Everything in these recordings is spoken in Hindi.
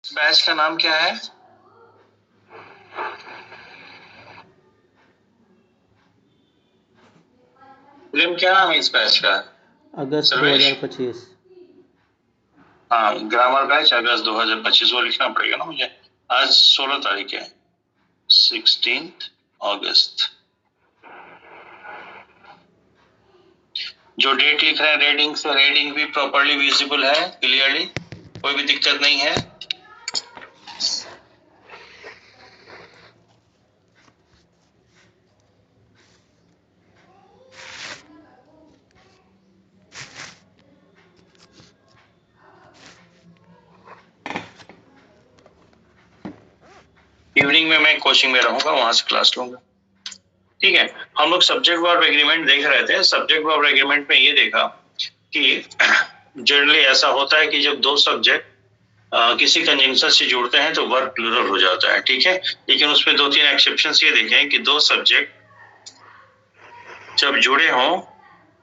बैच का नाम क्या है? प्रेम, क्या नाम है इस बैच का? अगस्त सर्वेश? 2025। हाँ, ग्रामर बैच अगस्त 2025 वो लिखना पड़ेगा ना मुझे। आज 16 तारीख है, 16 अगस्त। जो डेट लिख रहे हैं रेडिंग से, रेडिंग भी प्रॉपर्ली विजिबल है, क्लियरली, कोई भी दिक्कत नहीं है। इवनिंग में मैं कोचिंग में रहूंगा, वहां से क्लास लूंगा। ठीक है, हम लोग सब्जेक्ट वर्ब एग्रीमेंट देख रहे थे। सब्जेक्ट वर्ब एग्रीमेंट में ये देखा कि जनरली ऐसा होता है कि जब दो सब्जेक्ट किसी कंजंक्शन से जुड़ते हैं तो वर्ब प्लूरल हो जाता है। ठीक है, लेकिन उसमें दो तीन एक्सेप्शंस ये देखे हैं कि दो सब्जेक्ट जब जुड़े हों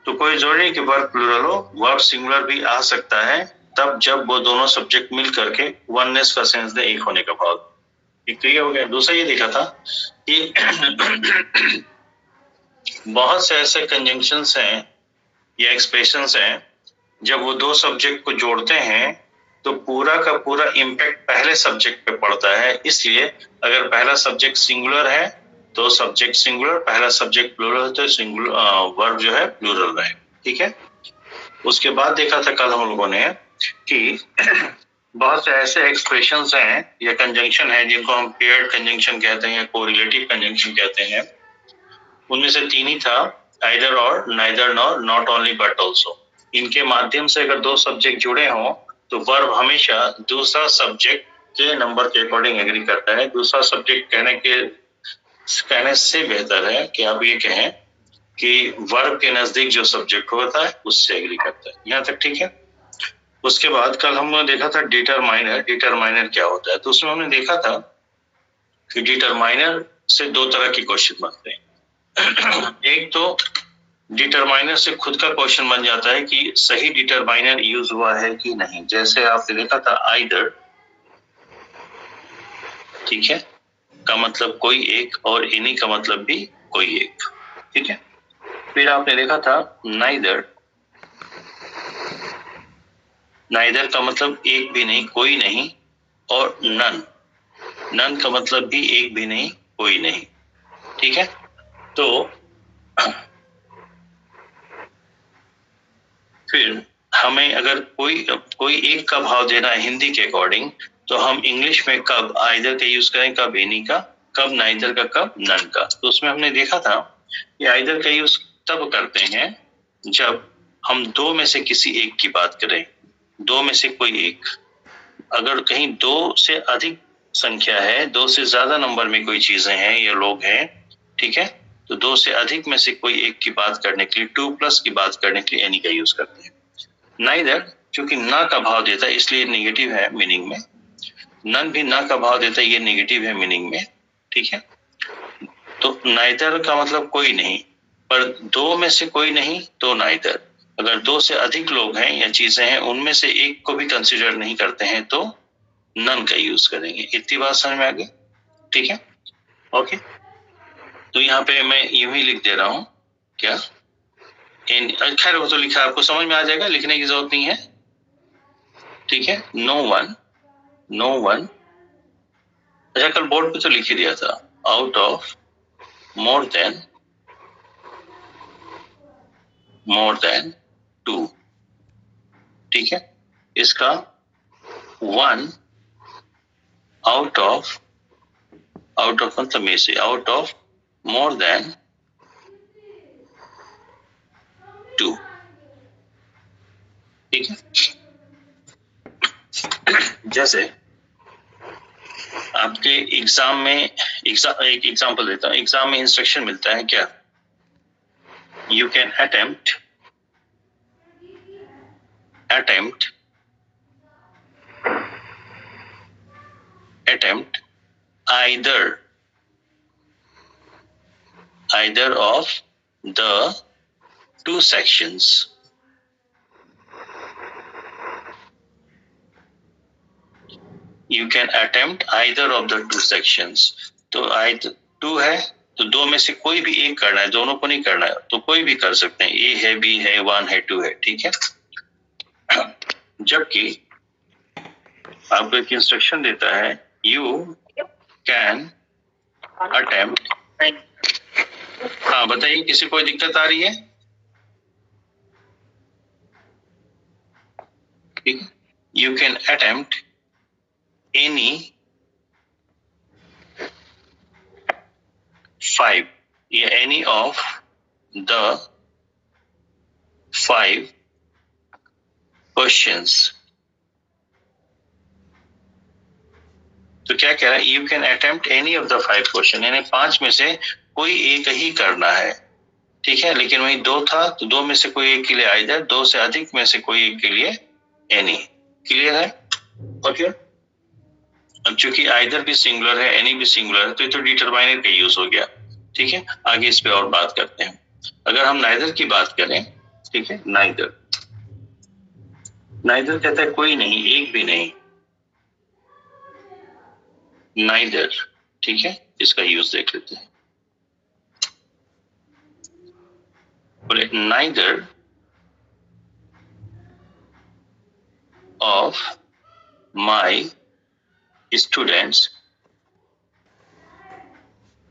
तो कोई जरूरी नहीं कि वर्ब प्लूरल हो, वर्ब सिंगुलर भी आ सकता है, तब जब वो दोनों सब्जेक्ट मिल करके वननेस का सेंस दे, एक होने का भाव। क्लियर हो गया। दूसरा ये देखा था कि बहुत से ऐसे कंजंक्शंस हैं या एक्सप्रेशंस हैं, जब वो दो सब्जेक्ट को जोड़ते हैं तो पूरा का पूरा इम्पैक्ट पहले सब्जेक्ट पे पड़ता है। इसलिए अगर पहला सब्जेक्ट सिंगुलर है तो सब्जेक्ट सिंगुलर, पहला सब्जेक्ट प्लूरल है तो सिंगुलर वर्ब जो है प्लूरल रहे। ठीक है, उसके बाद देखा था कल हम लोगों ने कि बहुत से ऐसे एक्सप्रेशंस हैं या कंजंक्शन है जिनको हम पेयर्ड कंजंक्शन कहते हैं या कोरिलेटिव कंजंक्शन कहते हैं। उनमें से तीन ही था, आइदर और, neither nor, not only but also. इनके माध्यम से अगर दो सब्जेक्ट जुड़े हों तो वर्ब हमेशा दूसरा सब्जेक्ट के नंबर के अकॉर्डिंग एग्री करता है। दूसरा सब्जेक्ट कहने से बेहतर है कि आप ये कहें कि वर्ब के नजदीक जो सब्जेक्ट होता है उससे एग्री करता है। यहाँ तक ठीक है। उसके बाद कल हमने देखा था डिटरमाइनर। डिटरमाइनर क्या होता है, तो उसमें हमने देखा था कि डिटरमाइनर से दो तरह के क्वेश्चन बनते हैं। एक तो डिटरमाइनर से खुद का क्वेश्चन बन जाता है कि सही डिटरमाइनर यूज हुआ है कि नहीं। जैसे आपने देखा था आइदर, ठीक है, का मतलब कोई एक, और एनी का मतलब भी कोई एक। ठीक है, फिर आपने देखा था नाइदर। नाइदर का मतलब एक भी नहीं, कोई नहीं, और नन। नन का मतलब भी एक भी नहीं, कोई नहीं। ठीक है, तो फिर हमें अगर कोई एक का भाव देना है हिंदी के अकॉर्डिंग, तो हम इंग्लिश में कब आइदर का यूज करें, कब एनी का, कब नाइदर का, कब नन का। तो उसमें हमने देखा था कि आइदर का यूज तब करते हैं जब हम दो में से किसी एक की बात करें। दो में से कोई एक, अगर कहीं दो से अधिक संख्या है, दो से ज्यादा नंबर में कोई चीजें हैं या लोग हैं, ठीक है, तो दो से अधिक में से कोई एक की बात करने के लिए, 2+ की बात करने के लिए एनी का यूज करते हैं। नाइदर क्योंकि ना का भाव देता है इसलिए नेगेटिव है मीनिंग में। नन भी ना का भाव देता है, ये नेगेटिव है मीनिंग में। ठीक है, तो नाइदर का मतलब कोई नहीं, पर दो में से कोई नहीं तो नाइदर। अगर दो से अधिक लोग हैं या चीजें हैं, उनमें से एक को भी कंसिडर नहीं करते हैं तो नन का यूज करेंगे। इतनी बात समझ में आ गई? ठीक है, ओके। तो यहाँ पे मैं यूं ही लिख दे रहा हूं, क्या खैर वो तो लिखा, आपको समझ में आ जाएगा, लिखने की जरूरत नहीं है। ठीक है, नो वन, नो वन। अच्छा, कल बोर्ड पे तो लिख ही दिया था, आउट ऑफ मोर देन 2। ठीक है, इसका वन आउट ऑफ मतलब में से, आउट ऑफ मोर देन 2। ठीक है, जैसे आपके एग्जाम में, एक एग्जांपल देता हूं, एग्जाम में इंस्ट्रक्शन मिलता है क्या, you can attempt either of the two sections. you can attempt either of the two sections. तो टू है तो दो में से कोई भी एक करना है, दोनों को नहीं करना है, तो कोई भी कर सकते हैं, ए है, बी है, 1 है, 2 है, ठीक है। जबकि आपको एक इंस्ट्रक्शन देता है, यू कैन अटेम्प्ट। हाँ बताइए, किसी कोई दिक्कत आ रही है? ठीक है, यू कैन अटेम्प्ट एनी 5 या एनी ऑफ द 5 क्वेश्चंस। तो क्या कह रहा है, you can attempt any of the 5 question, यानी 5 में से कोई एक ही करना है, ठीक है। लेकिन वही 2 था तो 2 में से कोई एक के लिए आइदर, 2 से अधिक में से कोई एक के लिए एनी। क्लियर है? ओके। अब चूंकि आइदर भी सिंगुलर है, एनी भी सिंगुलर है, तो ये तो डिटरमाइनर का यूज हो गया, ठीक है। आगे इस पे और बात करते हैं। अगर हम नाइदर की बात करें, ठीक है, नाइदर, नाइदर कहता है कोई नहीं, एक भी नहीं, नाइदर, ठीक है। इसका यूज देख लेते हैं। बोले neither of my students,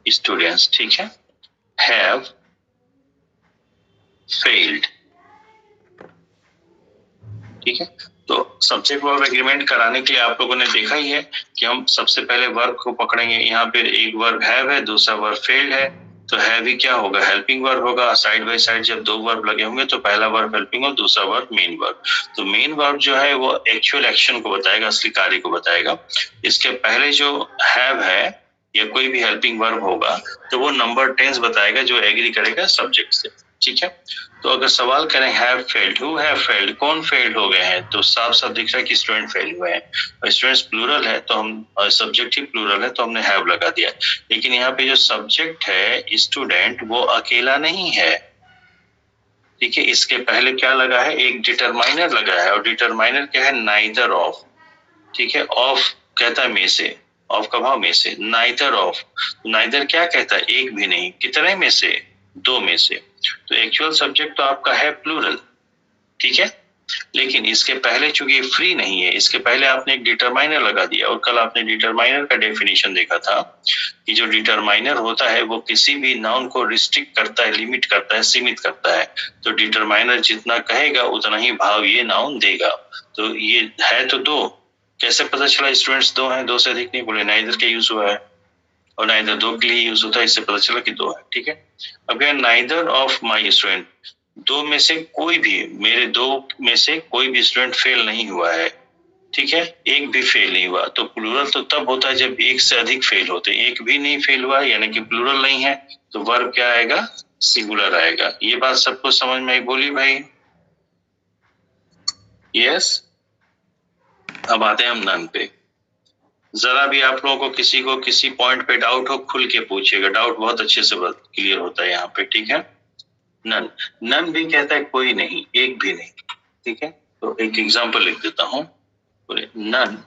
students, ठीक है, हैव फेल्ड, ठीक है। तो सब्जेक्ट वर्ब एग्रीमेंट कराने के लिए आप लोगों ने देखा ही है कि हम सबसे पहले वर्ब को पकड़ेंगे। यहाँ पे एक वर्ब हैव है, दूसरा वर्ब फेल्ड है, तो हैव ही क्या होगा, हेल्पिंग वर्ब होगा। साइड बाय साइड जब दो वर्ब लगे होंगे तो पहला वर्ब हेल्पिंग और दूसरा वर्ब मेन वर्ब। तो मेन वर्ब जो है वो एक्चुअल एक्शन को बताएगा, असली कार्य को बताएगा। इसके पहले जो हैव है या कोई भी हेल्पिंग वर्ब होगा तो वो नंबर टेंस बताएगा जो एग्री करेगा सब्जेक्ट से, ठीक है। तो अगर सवाल करें have failed, who have failed, कौन फेल्ड हो गए हैं, तो साफ साफ दिख रहा है कि स्टूडेंट फेल हुए हैं। स्टूडेंट्स प्लूरल है तो हम, सब्जेक्ट ही प्लूरल है तो हमने हैव लगा दिया। लेकिन यहाँ पे जो सब्जेक्ट है स्टूडेंट, वो अकेला नहीं है, ठीक है। इसके पहले क्या लगा है, एक डिटरमाइनर लगा है, और डिटरमाइनर क्या है, नाइदर ऑफ, ठीक है। ऑफ कहता है में से, ऑफ का भाव में से, नाइदर ऑफ, नाइदर क्या कहता है, एक भी नहीं, कितने में से, 2 में से। तो एक्चुअल सब्जेक्ट तो आपका है प्लूरल, ठीक है। लेकिन इसके पहले चूंकि फ्री नहीं है, इसके पहले आपने एक डिटरमाइनर लगा दिया, और कल आपने डिटरमाइनर का डेफिनेशन देखा था कि जो डिटरमाइनर होता है वो किसी भी नाउन को रिस्ट्रिक्ट करता है, लिमिट करता है, सीमित करता है। तो डिटरमाइनर जितना कहेगा उतना ही भाव ये नाउन देगा। तो ये है तो 2, कैसे पता चला स्टूडेंट्स 2 हैं, 2 से अधिक नहीं, बोले नाइदर के यूज हुआ है, और नाइदर 2 के लिए यूज होता है, इससे पता चला कि 2 है, ठीक है। अब क्या, नाइदर ऑफ माई स्टूडेंट, 2 में से कोई भी, मेरे 2 में से कोई भी स्टूडेंट फेल नहीं हुआ है, ठीक है। एक भी फेल नहीं हुआ। तो प्लूरल तो तब होता है जब एक से अधिक फेल होते, एक भी नहीं फेल हुआ यानी कि प्लूरल नहीं है, तो वर्ब क्या आएगा, सिंगुलर आएगा। ये बात सबको समझ में आई, बोली भाई? यस। अब आते हैं हम नन पे। जरा भी आप लोगों को किसी पॉइंट पे डाउट हो, खुल के पूछिएगा, डाउट बहुत अच्छे से क्लियर होता है यहाँ पे, ठीक है। नन, नन भी कहता है कोई नहीं, एक भी नहीं, ठीक है। तो एक एग्जांपल लिख देता हूं, none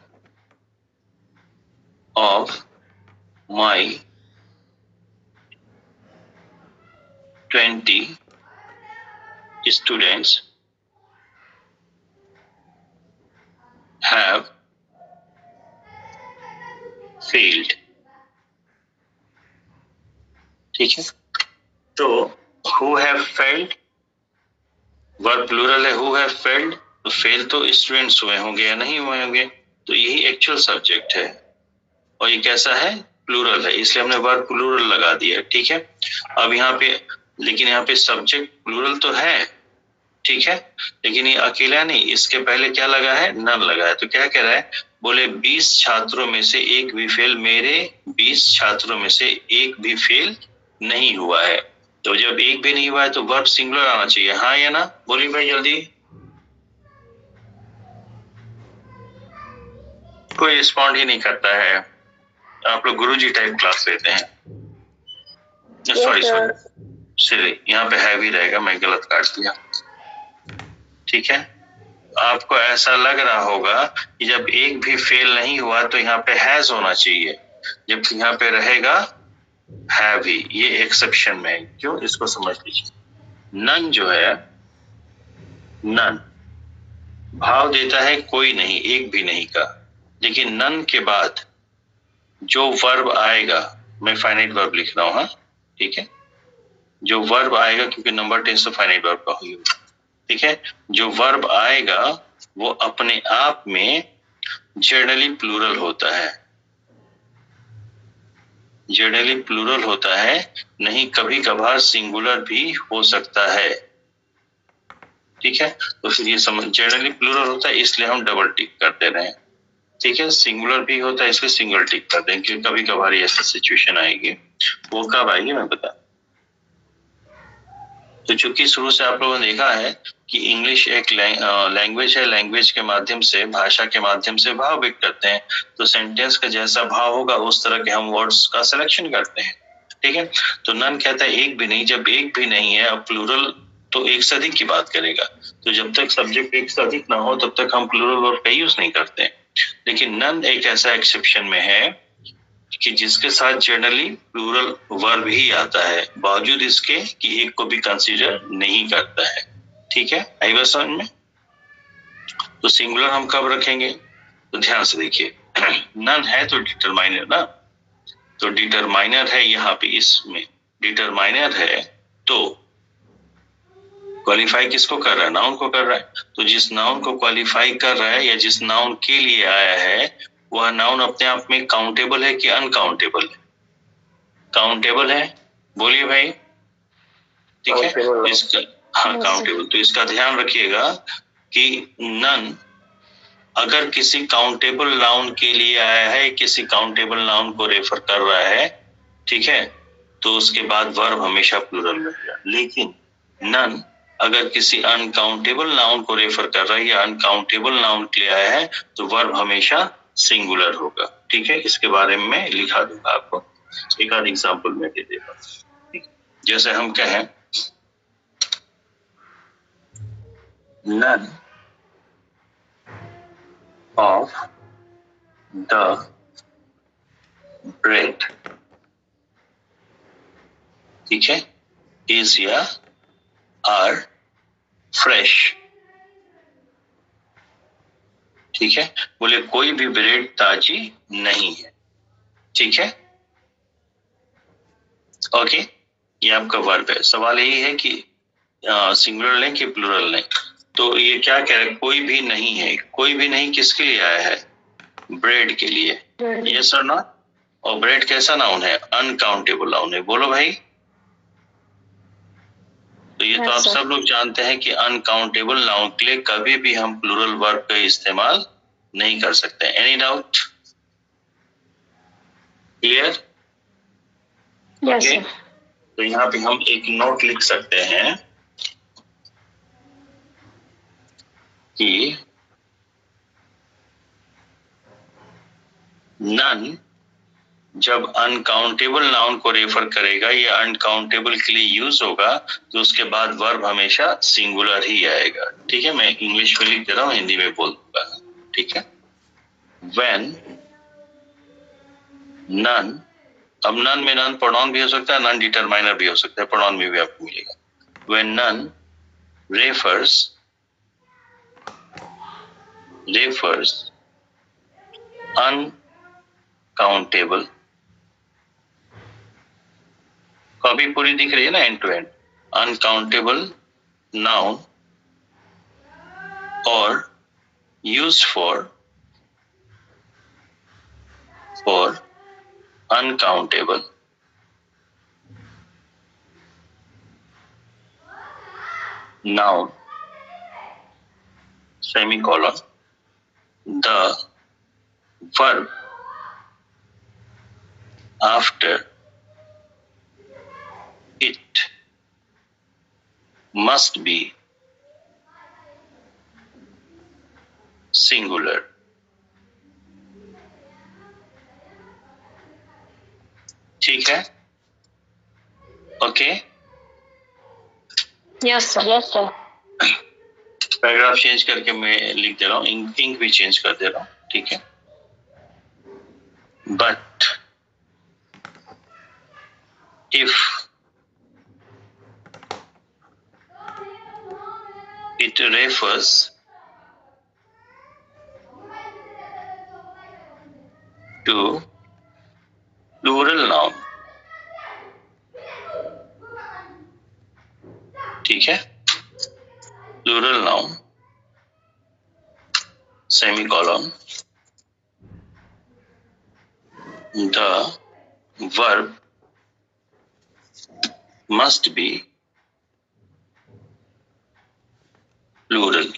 of my 20 students have failed, ठीक है। तो who have failed, verb plural है, हु हैव फेल्ड, तो फेल तो स्टूडेंट्स हुए होंगे या नहीं हुए होंगे, तो यही एक्चुअल सब्जेक्ट है, और ये कैसा है, प्लूरल है, इसलिए हमने वर्ब प्लूरल लगा दिया, ठीक है। अब यहाँ पे, लेकिन यहाँ पे सब्जेक्ट प्लूरल तो है, ठीक है, लेकिन ये अकेला नहीं, इसके पहले क्या लगा है, नन लगा है। तो क्या कह रहा है, बोले 20 छात्रों में से एक भी फेल, मेरे 20 छात्रों में से एक भी फेल नहीं हुआ है। तो जब एक भी नहीं हुआ है तो वर्ब सिंगुलर आना चाहिए, हाँ या ना, बोलिए भाई जल्दी। कोई रिस्पॉन्ड ही नहीं करता है। आप लोग गुरुजी टाइप क्लास लेते हैं। सॉरी, यहाँ पे हैवी रहेगा, मैं गलत काट दिया, ठीक है। आपको ऐसा लग रहा होगा कि जब एक भी फेल नहीं हुआ तो यहाँ पे हैज होना चाहिए, जबकि यहाँ पे रहेगा हैव ही। ये एक्सेप्शन में है। क्यों, इसको समझ लीजिए। नन जो है, नन भाव देता है कोई नहीं, एक भी नहीं का, लेकिन नन के बाद जो वर्ब आएगा, मैं फाइनाइट वर्ब लिख रहा हूं, हाँ ठीक है, जो वर्ब आएगा, क्योंकि नंबर टेंस तो फाइनाइट वर्ब का ही होगा, ठीक है, जो वर्ब आएगा वो अपने आप में जनरली प्लूरल होता है, जनरली प्लूरल होता है, नहीं कभी कभार सिंगुलर भी हो सकता है, ठीक है। तो फिर ये समझ, जनरली प्लूरल होता है इसलिए हम डबल टिक कर दे रहे हैं, ठीक है। सिंगुलर भी होता है इसलिए सिंगल टिक कर दें, क्योंकि कभी कभार ऐसा सिचुएशन आएगी, वो कब आएगी मैं बता। तो चूंकि शुरू से आप लोगों ने देखा है कि इंग्लिश एक लैंग्वेज है, लैंग्वेज के माध्यम से, भाषा के माध्यम से भाव व्यक्त करते हैं, तो सेंटेंस का जैसा भाव होगा उस तरह के हम वर्ड्स का सिलेक्शन करते हैं, ठीक है। तो नन कहता है एक भी नहीं, जब एक भी नहीं है, अब प्लूरल तो एक से अधिक की बात करेगा, तो जब तक सब्जेक्ट एक से अधिक ना हो तब तक हम प्लूरल वर्ब का यूज नहीं करते। लेकिन नन एक ऐसा एक्सेप्शन में है कि जिसके साथ जनरली प्लूरल वर्ब ही आता है, बावजूद इसके कि एक को भी कंसीडर नहीं करता है, ठीक है। आई बात समझ में। तो सिंगुलर हम कब रखेंगे, तो ध्यान से देखिए, नन है तो डिटरमाइनर ना, तो डिटरमाइनर है यहाँ पे, इसमें डिटरमाइनर है तो क्वालिफाई किसको कर रहा है, नाउन को कर रहा है। तो जिस नाउन को क्वालिफाई कर रहा है या जिस नाउन के लिए आया है, वह नाउन अपने आप में काउंटेबल है कि अनकाउंटेबल है, काउंटेबल है, बोलिए भाई, ठीक है। तो इसका, हाँ काउंटेबल, तो इसका ध्यान रखिएगा कि नन अगर किसी काउंटेबल नाउन के लिए आया है, किसी काउंटेबल नाउन को रेफर कर रहा है, ठीक है, तो उसके बाद वर्ब हमेशा प्लूरल में रहेगा। लेकिन नन अगर किसी अनकाउंटेबल नाउन को रेफर कर रहा है या अनकाउंटेबल नाउन के लिए आया है, तो वर्ब हमेशा सिंगुलर होगा, ठीक है। इसके बारे में लिखा दूंगा आपको, एक आध एग्जाम्पल में दे देगा। जैसे हम कहें none of the bread, ठीक है, is या are fresh, ठीक है। बोले कोई भी ब्रेड ताजी नहीं है, ठीक है, ओके। ये आपका वर्ब है। सवाल यही है कि सिंगुलर लें कि प्लूरल लें। तो ये क्या कह रहे हैं, कोई भी नहीं है, कोई भी नहीं किसके लिए आया है, ब्रेड के लिए, यस और नॉट। और ब्रेड कैसा नाउन है, अनकाउंटेबल नाउन है, बोलो भाई। तो ये तो आप सब लोग जानते हैं कि अनकाउंटेबल नाउन के लिए कभी भी हम प्लूरल वर्ब का इस्तेमाल नहीं कर सकते। Any doubt, clear? Yes okay, तो यहाँ पे हम एक नोट लिख सकते हैं कि नन जब अनकाउंटेबल नाउन को रेफर करेगा या अनकाउंटेबल के लिए यूज होगा, तो उसके बाद वर्ब हमेशा सिंगुलर ही आएगा, ठीक है। मैं इंग्लिश में लिख दे रहा हूँ, हिंदी में बोल दूंगा, ठीक है। When none, अब नन में नन प्रोनाउन भी हो सकता है, नन डिटरमाइनर भी हो सकता है, प्रोनाउन में भी आपको मिलेगा। When none refers uncountable, copy पूरी दिख रही है ना, end to end, uncountable noun और use for uncountable noun, semicolon, the verb after it must be singular, ठीक है, okay. Yes sir, yes sir. Paragraph change करके मैं लिख दे रहा हूँ, इंक भी चेंज कर दे रहा हूँ, ठीक है। But if it refers to plural noun, ठीक है, plural noun, semicolon, the verb must be plural।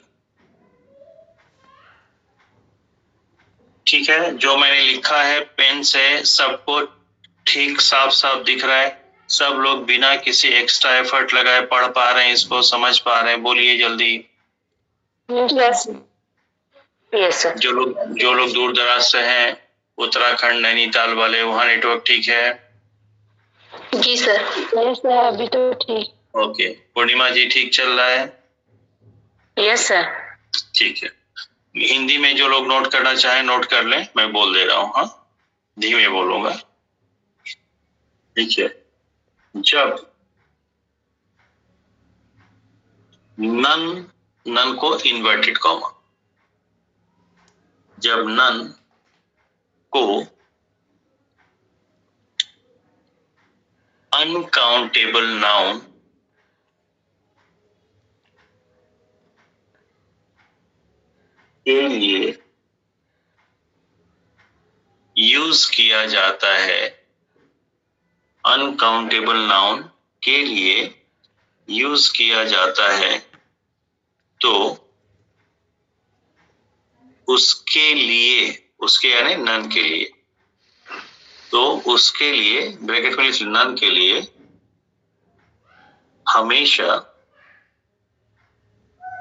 ठीक है, जो मैंने लिखा है पेन से सबको ठीक साफ साफ दिख रहा है? सब लोग बिना किसी एक्स्ट्रा एफर्ट लगाए पढ़ पा रहे हैं, इसको समझ पा रहे हैं? बोलिए जल्दी। Yes yes. जो लोग दूर दराज से हैं, उत्तराखंड नैनीताल वाले, वहाँ नेटवर्क ठीक है? जी सर। यस सर, अभी तो ठीक। ओके, पूर्णिमा जी ठीक चल रहा है? Yes sir. ठीक है। हिंदी में जो लोग नोट करना चाहें नोट कर लें, मैं बोल दे रहा हूँ, हाँ धीमे बोलूंगा, ठीक है। जब नन को इन्वर्टेड कॉमा, जब नन को अनकाउंटेबल नाउन के लिए यूज किया जाता है, अनकाउंटेबल नाउन के लिए यूज किया जाता है, तो उसके लिए, उसके यानी नन के लिए, तो उसके लिए ब्रैकेट में नन के लिए हमेशा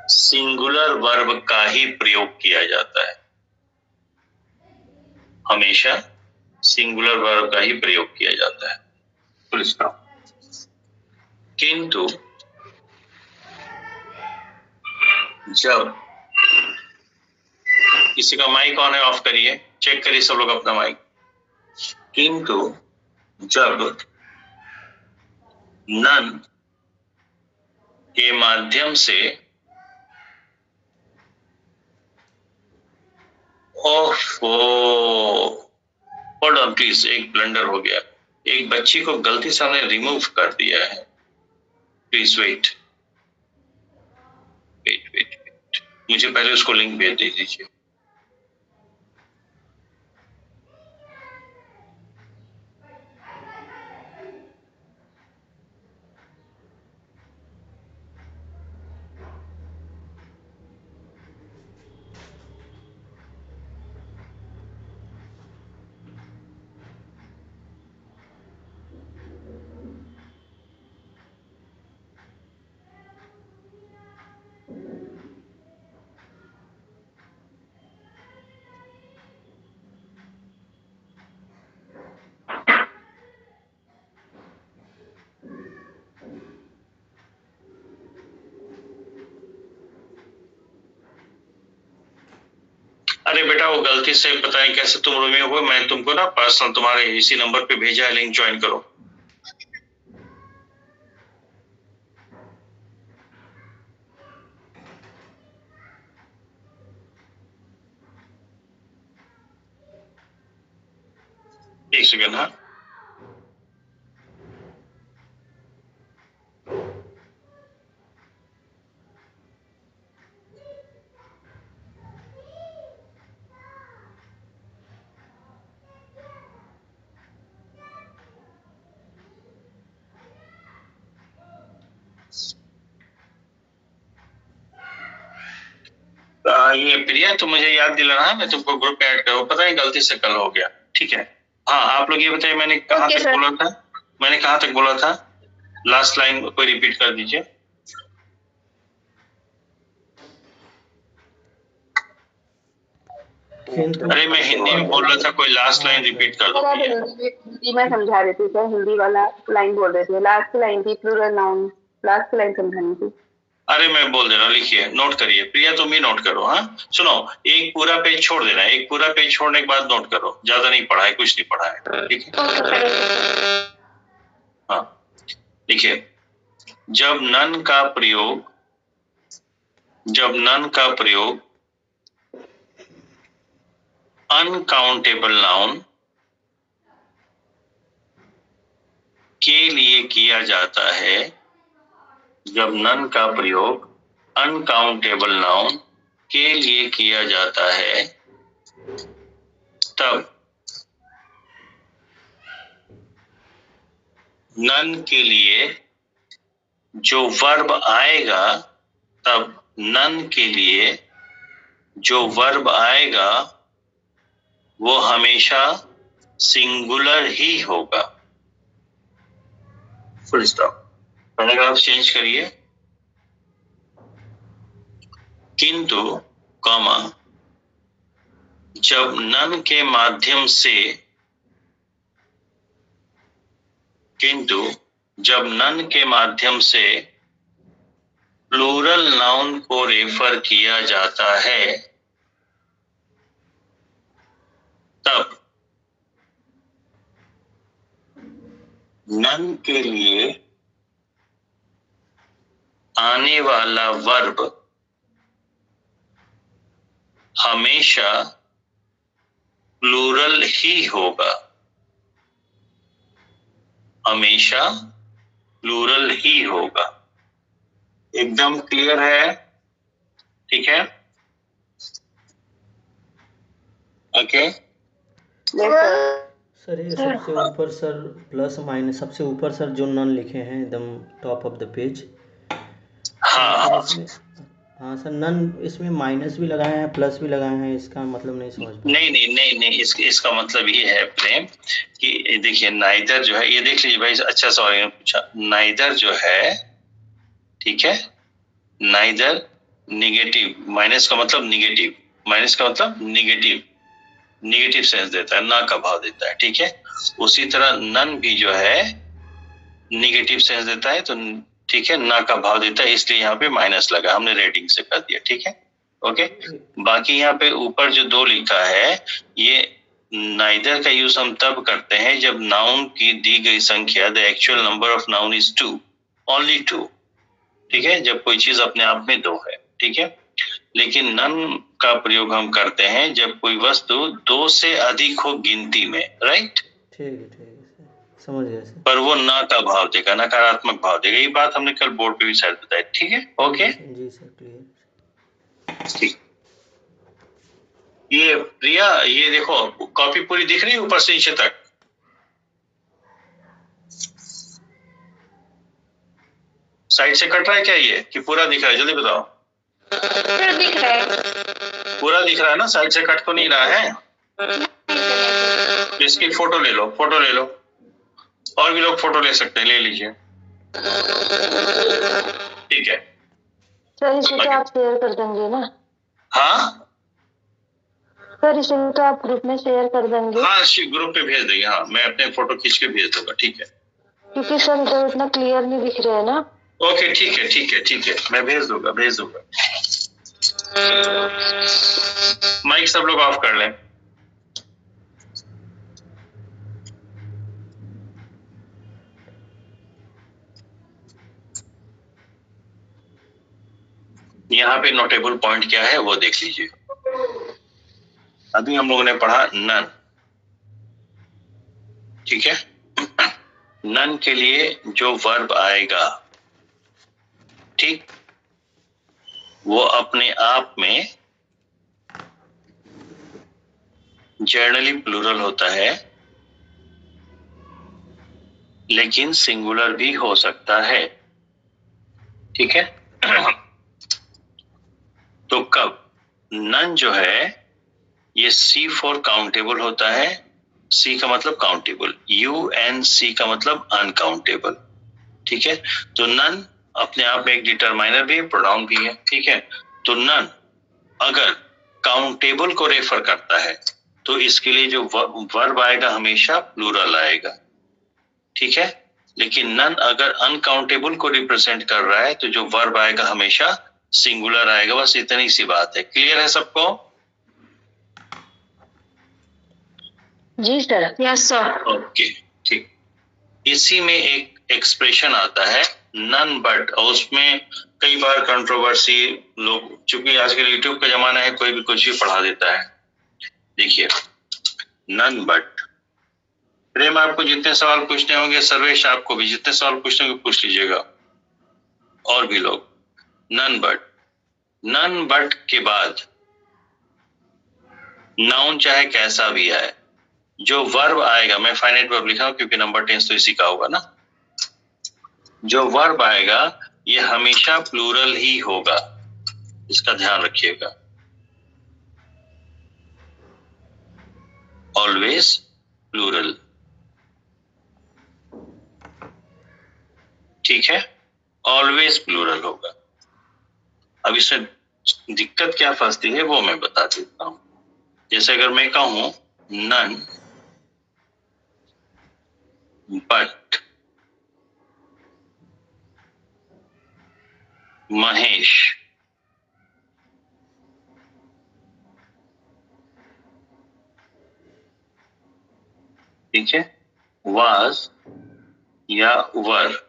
सिंगुलर वर्ब का ही प्रयोग किया जाता है, हमेशा सिंगुलर वर्ब का ही प्रयोग किया जाता है, फुल स्टॉप। किंतु जब किसी का माइक ऑन है, ऑफ करिए, चेक करिए सब लोग अपना माइक। किंतु जब नन के माध्यम से, होल्ड ऑन प्लीज, एक ब्लंडर हो गया, एक बच्ची को गलती से हमने रिमूव कर दिया है, please wait wait wait wait, मुझे पहले उसको लिंक भेज दीजिए। अरे बेटा, वो गलती से पता नहीं कैसे तुम रूम में हो, मैं तुमको ना पर्सनल तुम्हारे इसी नंबर पे भेजा है लिंक, ज्वाइन करो। एक सेकंड, हाँ। ये प्रिया, तुम मुझे याद दिलाना है, मैं तुमको ग्रुप में ऐड करूँ, पता नहीं गलती से कल हो गया, ठीक है। हाँ, आप लोग ये बताइए, मैंने कहाँ तक बोला था, मैंने कहाँ तक बोला था? लास्ट लाइन कोई रिपीट कर दीजिए। अरे मैं हिंदी में बोल रहा था, कोई लास्ट लाइन रिपीट कर दो। हिंदी में समझा रहे थे सर, हिंदी वाला लाइन बोल रहे थे, लास्ट लाइन थी प्लूरल नाउन, लास्ट लाइन समझानी थी। अरे मैं बोल दे रहा हूँ, लिखिए, नोट करिए। प्रिया तुम भी नोट करो। हाँ सुनो, एक पूरा पेज छोड़ देना, एक पूरा पेज छोड़ने के बाद नोट करो। ज्यादा नहीं पढ़ा है, कुछ नहीं पढ़ा है, ठीक है। हाँ लिखिए, जब नन का प्रयोग अनकाउंटेबल नाउन के लिए किया जाता है, जब नन का प्रयोग अनकाउंटेबल नाउन के लिए किया जाता है, तब नन के लिए जो वर्ब आएगा, तब नन के लिए जो वर्ब आएगा वो हमेशा सिंगुलर ही होगा। Full stop. पैराग्राफ चेंज करिए। किंतु कॉमा, जब नन के माध्यम से प्लूरल नाउन को रेफर किया जाता है, तब नन के लिए आने वाला वर्ब हमेशा प्लूरल ही होगा। हमेशा प्लूरल ही होगा। एकदम क्लियर है? ठीक है, ओके। सर ये सबसे ऊपर सर प्लस माइनस, सबसे ऊपर सर जो नन लिखे हैं एकदम टॉप ऑफ द पेज। हाँ इसमें हाँ सर, नन इसमें माइनस भी लगाए हैं प्लस भी लगाए हैं, इसका मतलब नहीं समझ पाया। नहीं, इसका मतलब ये है प्रेम कि देखिए नाइदर जो है, ये देख लीजिए भाई, अच्छा सवाल पूछा। नाइदर जो है, ठीक है, नाइदर निगेटिव, माइनस का मतलब निगेटिव, निगेटिव सेंस देता है, ना का भाव देता है, ठीक है। उसी तरह नन भी जो है निगेटिव सेंस देता है, तो ठीक है, ना का भाव देता है, इसलिए यहाँ पे माइनस लगा, हमने रेटिंग से कर दिया, ठीक है, ओके। बाकी यहाँ पे ऊपर जो 2 लिखा है, ये नाइदर का यूज हम तब करते हैं जब नाउन की दी गई संख्या, the actual number of noun is 2, only 2, ठीक है, जब कोई चीज अपने आप में 2 है, ठीक है। लेकिन नन का प्रयोग हम करते हैं जब कोई वस्तु 2 से अधिक हो गिनती में, राइट। ठीक है सर, समझ गया सर। पर वो ना का भाव देगा, नकारात्मक भाव देगा। ये बात हमने कल बोर्ड पे भी शायद बताई, ठीक है, ओके जी सर, क्लियर। ठीक। ये प्रिया, ये देखो कॉपी पूरी दिख रही है ऊपर से नीचे तक? साइड से कट रहा है क्या ये, कि पूरा दिख रहा है? जल्दी बताओ। पूरा दिख रहा है। पूरा दिख रहा है ना, साइड से कट तो नहीं रहा है? इसकी फोटो ले लो, और भी लोग फोटो ले सकते हैं, ले लीजिए, ठीक है। सर इसे तो आप शेयर कर देंगे ना? हाँ सर इसे तो आप ग्रुप में शेयर कर देंगे? हाँ, ग्रुप पे भेज देंगे। हाँ, मैं अपने फोटो खींच के भेज दूंगा, ठीक है। क्योंकि सर तो इतना क्लियर नहीं दिख रहा है ना। ओके ठीक है, मैं भेज दूंगा। माइक सब लोग ऑफ कर लें। यहाँ पे नोटेबल पॉइंट क्या है वो देख लीजिए। अभी हम लोगों ने पढ़ा नन, ठीक है। नन के लिए जो वर्ब आएगा, ठीक, वो अपने आप में जनरली प्लूरल होता है, लेकिन सिंगुलर भी हो सकता है, ठीक है। तो कब नन जो है ये C4 काउंटेबल होता है। C का मतलब काउंटेबल, UNC का मतलब अनकाउंटेबल, ठीक है। तो नन अपने आप में एक डिटरमाइनर भी है, प्रोनाउन भी है, ठीक है। तो नन अगर काउंटेबल को रेफर करता है तो इसके लिए जो वर्ब आएगा हमेशा प्लूरल आएगा, ठीक है। लेकिन नन अगर अनकाउंटेबल को रिप्रेजेंट कर रहा है तो जो वर्ब आएगा हमेशा सिंगुलर आएगा। बस इतनी सी बात है। क्लियर है सबको? जी सर। Yes sir. ओके, ठीक। इसी में एक एक्सप्रेशन आता है नन बट, और उसमें कई बार कंट्रोवर्सी, लोग चूंकि आजकल यूट्यूब का जमाना है, कोई भी कुछ भी पढ़ा देता है। देखिए, नन बट। प्रेम, आपको जितने सवाल पूछने होंगे, सर्वेश आपको भी जितने सवाल पूछने होंगे पूछ लीजिएगा, और भी लोग। नन बट, नन बट के बाद नाउन चाहे कैसा भी आए, जो वर्ब आएगा, मैं फाइनाइट वर्ब लिखा हूं क्योंकि नंबर टेंस तो इसी का होगा ना। जो वर्ब आएगा ये हमेशा प्लूरल ही होगा, इसका ध्यान रखिएगा। ऑलवेज प्लूरल, ठीक है? ऑलवेज प्लूरल होगा। अब इसमें दिक्कत क्या फंसती है वो मैं बता देता हूं। जैसे अगर मैं कहूं नन बट महेश, ठीक है, वाज या वर,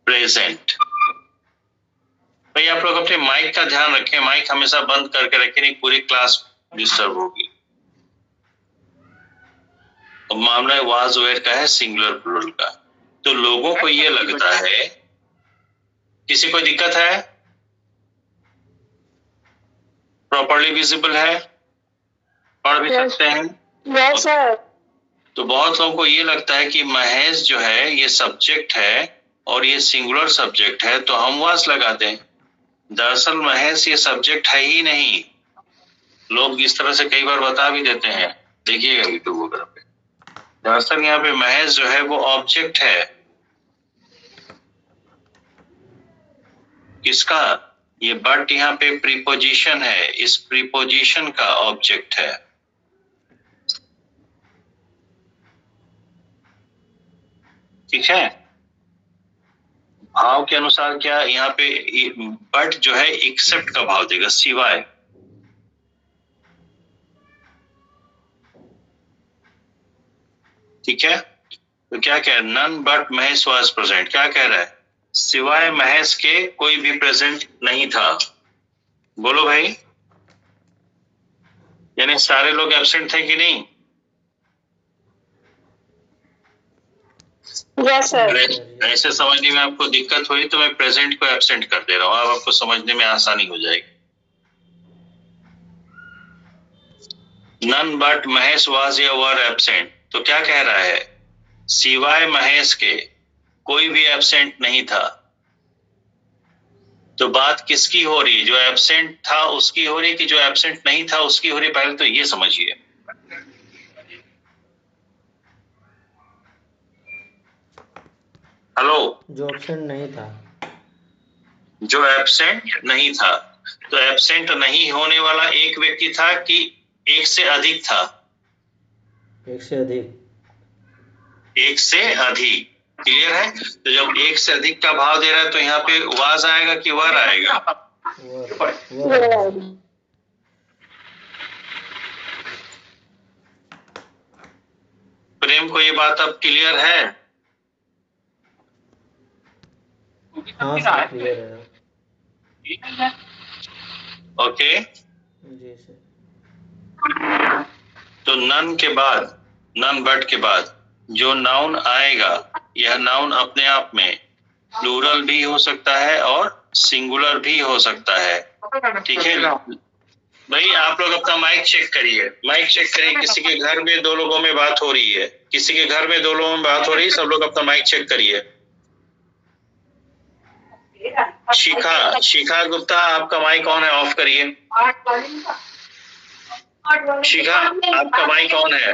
प्रेजेंट। भाई आप लोग अपने माइक का ध्यान रखें, माइक हमेशा बंद करके रखें, नहीं पूरी क्लास डिस्टर्ब होगी। अब मामला वाज वेयर का है, सिंगुलर प्लूरल का। तो लोगों को ये लगता है, किसी को दिक्कत है? प्रॉपर्ली विजिबल है? पढ़ भी सकते हैं? Yes sir. तो बहुत लोगों को ये लगता है कि महेश जो है ये सब्जेक्ट है और ये सिंगुलर सब्जेक्ट है, तो हम वाज लगा दें। दरअसल महेश ये सब्जेक्ट है ही नहीं। लोग इस तरह से कई बार बता भी देते हैं, देखिएगा यूट्यूब वगैरह पे। दरअसल यहाँ पे महेश जो है वो ऑब्जेक्ट है। किसका? ये बट यहाँ पे प्रीपोजिशन है, इस प्रीपोजिशन का ऑब्जेक्ट है। ठीक है? भाव के अनुसार क्या यहाँ पे बट जो है एक्सेप्ट का भाव देगा, सिवाय। ठीक है? तो क्या कह रहा है? None but Mahesh was present. क्या कह रहा है? सिवाय महेश के कोई भी प्रेजेंट नहीं था। बोलो भाई, यानी सारे लोग एब्सेंट थे कि नहीं? Yes sir. ऐसे समझने में आपको दिक्कत हुई तो मैं प्रेजेंट को एब्सेंट कर दे रहा हूं, अब आपको समझने में आसानी हो जाएगी। नन बट महेश वाज या वर एब्सेंट, तो क्या कह रहा है? सिवाय महेश के कोई भी एब्सेंट नहीं था। तो बात किसकी हो रही है? जो एब्सेंट था उसकी हो रही है कि जो एब्सेंट नहीं था उसकी हो रही है? पहले तो ये समझिए। हेलो? जो एब्सेंट नहीं था। जो एब्सेंट नहीं था, तो एब्सेंट नहीं होने वाला एक व्यक्ति था कि एक से अधिक था? एक से अधिक। एक से अधिक। क्लियर है? तो जब एक से अधिक का भाव दे रहा है तो यहाँ पे वाज आएगा कि वर आएगा? वर। प्रेम को ये बात अब क्लियर है? हाँ सर, क्लियर है। ओके। जी सर। तो नन के बाद, नन बट के बाद जो नाउन आएगा, यह नाउन अपने आप में प्लूरल भी हो सकता है और सिंगुलर भी हो सकता है। ठीक है भाई, आप लोग अपना माइक चेक करिए, माइक चेक करिए। किसी के घर में दो लोगों में बात हो रही है, किसी के घर में दो लोगों में बात हो रही है, सब लोग अपना माइक चेक करिए। शिखा गुप्ता, आपका माइक ऑन है, ऑफ करिए। शिखा, आपका माइक ऑन है।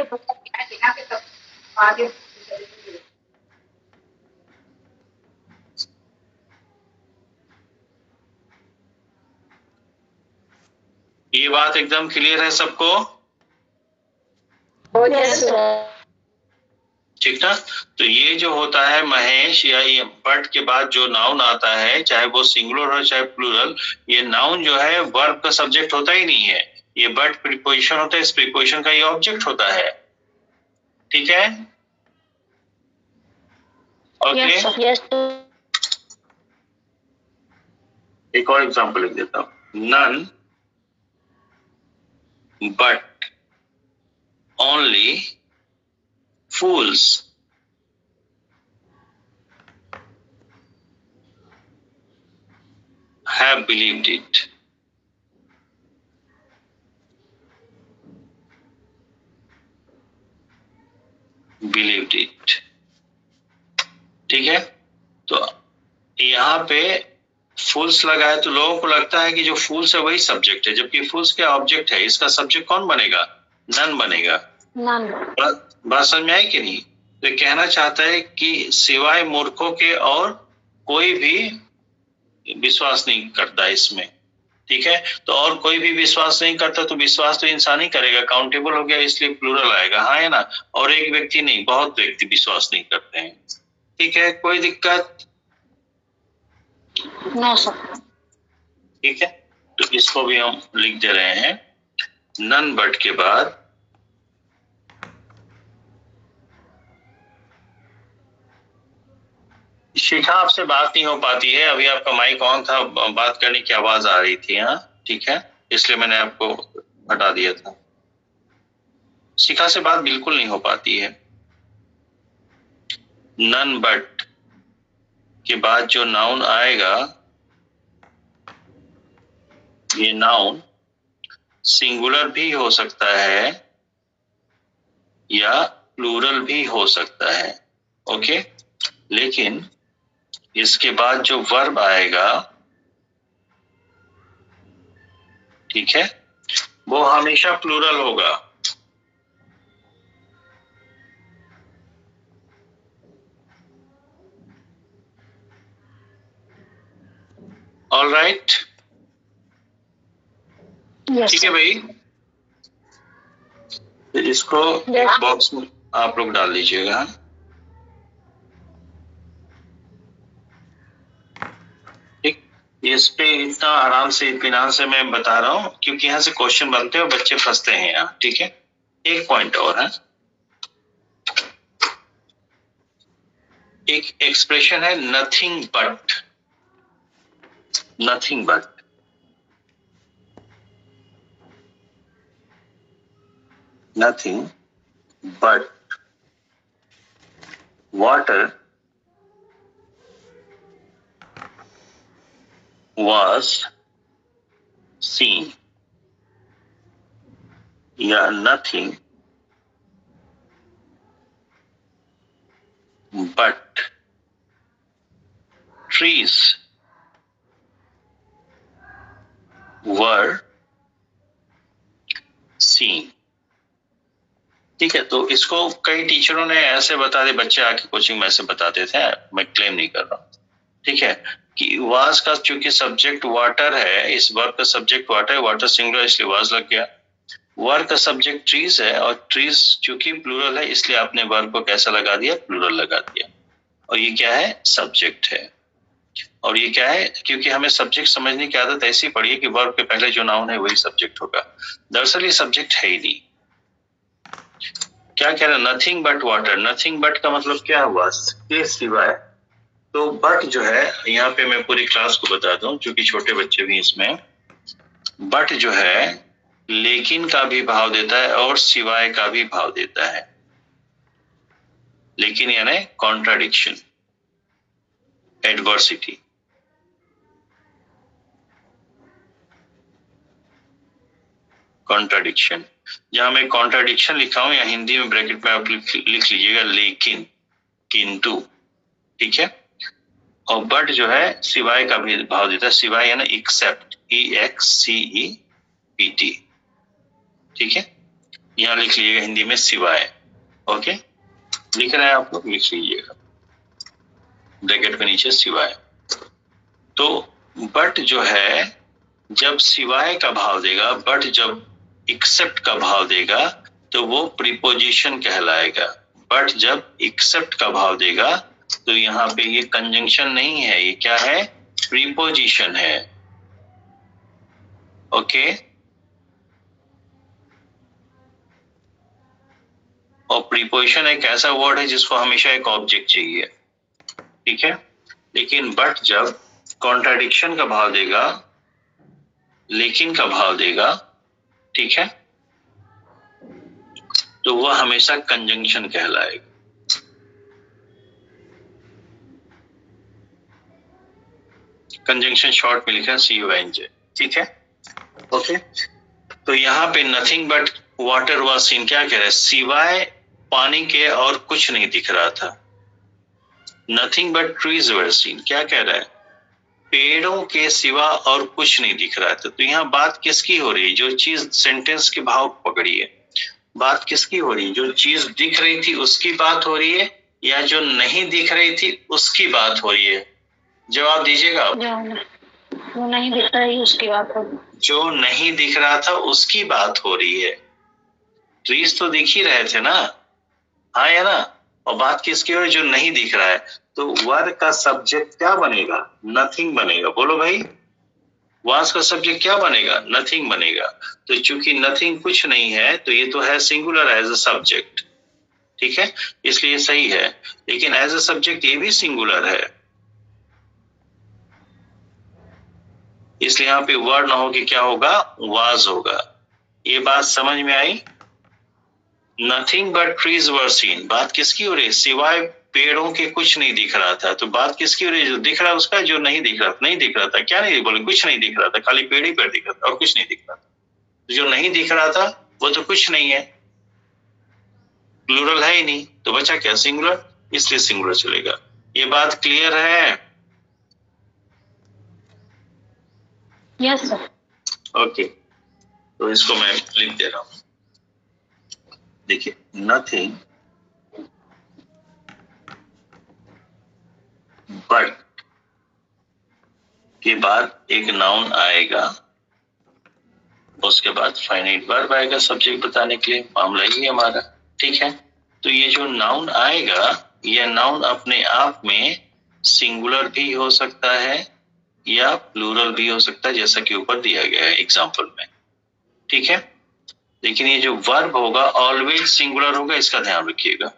ये बात एकदम क्लियर है सबको? Yes sir. ठीक ना। तो ये जो होता है महेश, या ये बट के बाद जो नाउन आता है, चाहे वो सिंगुलर हो चाहे प्लूरल, ये नाउन जो है वर्ब का सब्जेक्ट होता ही नहीं है। ये बट प्रीपोजिशन होता है, इस प्रीपोजिशन का ये ऑब्जेक्ट होता है। ठीक है, ओके। यस। एक और एग्जांपल लिख देता हूं, none but only fools have believed it. Believed it. ठीक है, तो यहाँ पे फूल्स लगा है तो लोगों को लगता है कि जो फूल्स है वही सब्जेक्ट है, जबकि फूल्स क्या ऑब्जेक्ट है। इसका सब्जेक्ट कौन बनेगा? नन बनेगा। बात समझ में आई कि नहीं? तो कहना चाहता है कि सिवाय मूर्खों के और कोई भी विश्वास नहीं करता इसमें। ठीक है, तो और कोई भी विश्वास नहीं करता, तो विश्वास तो इंसान ही करेगा, काउंटेबल हो गया, इसलिए प्लूरल आएगा। हाँ है ना, और एक व्यक्ति नहीं, बहुत व्यक्ति विश्वास नहीं करते हैं। ठीक है, कोई दिक्कत? No sir. ठीक है, तो इसको भी हम लिख दे रहे हैं, नन बट के बाद शिखा आपसे बात नहीं हो पाती है अभी, आपका माइक ऑन था, बात करने की आवाज आ रही थी। हाँ ठीक है, इसलिए मैंने आपको हटा दिया था। शिखा से बात बिल्कुल नहीं हो पाती है। नन बट के बाद जो नाउन आएगा, ये नाउन सिंगुलर भी हो सकता है या प्लूरल भी हो सकता है। ओके, लेकिन इसके बाद जो वर्ब आएगा, ठीक है, वो हमेशा प्लूरल होगा। ऑल राइट, ठीक है भाई। तो इसको बॉक्स में आप लोग डाल दीजिएगा। ठीक, इस पे इतना आराम से इत्मीनान से मैं बता रहा हूँ, क्योंकि यहाँ से क्वेश्चन बनते हैं और बच्चे फंसते हैं यहाँ। ठीक है, एक पॉइंट और है, एक एक्सप्रेशन है nothing but. Nothing but, nothing but water was seen, या nothing but trees were seen। ठीक है, तो इसको कई टीचरों ने ऐसे बता दे, बच्चे आके कोचिंग में ऐसे बताते थे, मैं क्लेम नहीं कर रहा हूँ। ठीक है, कि वाज का चूंकि सब्जेक्ट वाटर है, इस वर्ब का सब्जेक्ट वाटर है, वाटर सिंगुलर इसलिए वाज लग गया। वर्ब का सब्जेक्ट ट्रीज है, और ट्रीज चूंकि प्लूरल है इसलिए आपने वर्ब को कैसा लगा दिया? प्लूरल लगा दिया। और ये क्या है? सब्जेक्ट है। और ये क्या है? क्योंकि हमें सब्जेक्ट समझने की आदत ऐसी पड़ी है कि वर्ब के पहले जो नाउन है वही सब्जेक्ट होगा। दरअसल ये सब्जेक्ट है ही नहीं। क्या कह रहा है? Nothing but water. Nothing but का मतलब क्या हुआ? के सिवाय। तो बट जो है, यहाँ पे मैं पूरी क्लास को बता दूं, क्योंकि छोटे बच्चे भी इसमें, बट जो है लेकिन का भी भाव देता है और सिवाय का भी भाव देता है। लेकिन यानी कॉन्ट्राडिक्शन, एडवर्सिटी। कॉन्ट्राडिक्शन, जहां मैं कॉन्ट्राडिक्शन लिखा हूं या हिंदी में ब्रैकेट में आप लिख लीजिएगा लेकिन, किंतु। ठीक है, और बट जो है सिवाय का भी भाव देता है। सिवाय यानी एक्सेप्ट, EXCEPT। ठीक है, यहां लिख लीजिएगा हिंदी में सिवाय। ओके, लिख रहे हैं आप लोग, लिख लीजिएगा ब्रैकेट के नीचे सिवाय। तो बट जो है जब सिवाय का भाव देगा, बट जब एक्सेप्ट का भाव देगा, तो वो प्रीपोजिशन कहलाएगा। बट जब एक्सेप्ट का भाव देगा तो यहाँ पे ये कंजंक्शन नहीं है, ये क्या है, प्रीपोजिशन है। ओके, और प्रीपोजिशन एक ऐसा वर्ड है जिसको हमेशा एक ऑब्जेक्ट चाहिए, ठीक है। लेकिन बट जब कॉन्ट्राडिक्शन का भाव देगा, लेकिन का भाव देगा, ठीक है, तो वह हमेशा कंजंक्शन कहलाएगा। कंजंक्शन शॉर्ट में लिखा CUNJ, ठीक है। ओके, तो यहाँ पे nothing but water was scene क्या कह रहा है, सिवाय पानी के और कुछ नहीं दिख रहा था। Nothing but trees were scene क्या कह रहा है, पेड़ों के सिवा और कुछ नहीं दिख रहा था। तो यहाँ बात किसकी हो रही है, जो चीज सेंटेंस के भाव पकड़िए, बात किसकी हो रही है, जो चीज दिख रही थी उसकी बात हो रही है या जो नहीं दिख रही थी उसकी बात हो रही है? जवाब दीजिएगा आप। जो नहीं दिख रहा है उसकी बात हो, जो नहीं दिख रहा था उसकी बात हो रही है। ट्रीज तो दिख ही रहे थे ना, हाँ या ना, और बात किसकी हो रही है, जो नहीं दिख रहा है। तो वर का सब्जेक्ट क्या बनेगा, नथिंग बनेगा। बोलो भाई, वाज का सब्जेक्ट क्या बनेगा, नथिंग बनेगा। तो चूंकि नथिंग कुछ नहीं है तो ये तो है सिंगुलर एज अ सब्जेक्ट, ठीक है, इसलिए सही है। लेकिन एज अ सब्जेक्ट ये भी सिंगुलर है, इसलिए यहाँ पे वर्ड ना हो कि क्या होगा, वाज होगा। ये बात समझ में आई। Nothing but trees were seen, बात किसकी हो रही है, सिवाय पेड़ों के कुछ नहीं दिख रहा था। तो बात किसकी हो रही है, जो दिख रहा है उसका, जो नहीं दिख रहा, नहीं दिख रहा था, क्या नहीं बोले, कुछ नहीं दिख रहा था, खाली पेड़ ही पेड़ दिख रहा था और कुछ नहीं दिख रहा था। जो नहीं दिख रहा था वो तो कुछ नहीं है, प्लूरल है ही नहीं, तो बचा क्या, सिंगुलर, इसलिए सिंगुलर चलेगा। ये बात क्लियर है? Yes sir. ओके, तो इसको मैं लिख दे रहा हूं। देखिए, नथिंग बट के बाद एक नाउन आएगा, उसके बाद फाइनाइट वर्ब आएगा सब्जेक्ट बताने के लिए, मामला ही हमारा, ठीक है। तो ये जो नाउन आएगा, यह नाउन अपने आप में सिंगुलर भी हो सकता है या प्लूरल भी हो सकता है, जैसा कि ऊपर दिया गया है एग्जाम्पल में, ठीक है। लेकिन ये जो वर्ब होगा ऑलवेज सिंगुलर होगा, इसका ध्यान रखिएगा,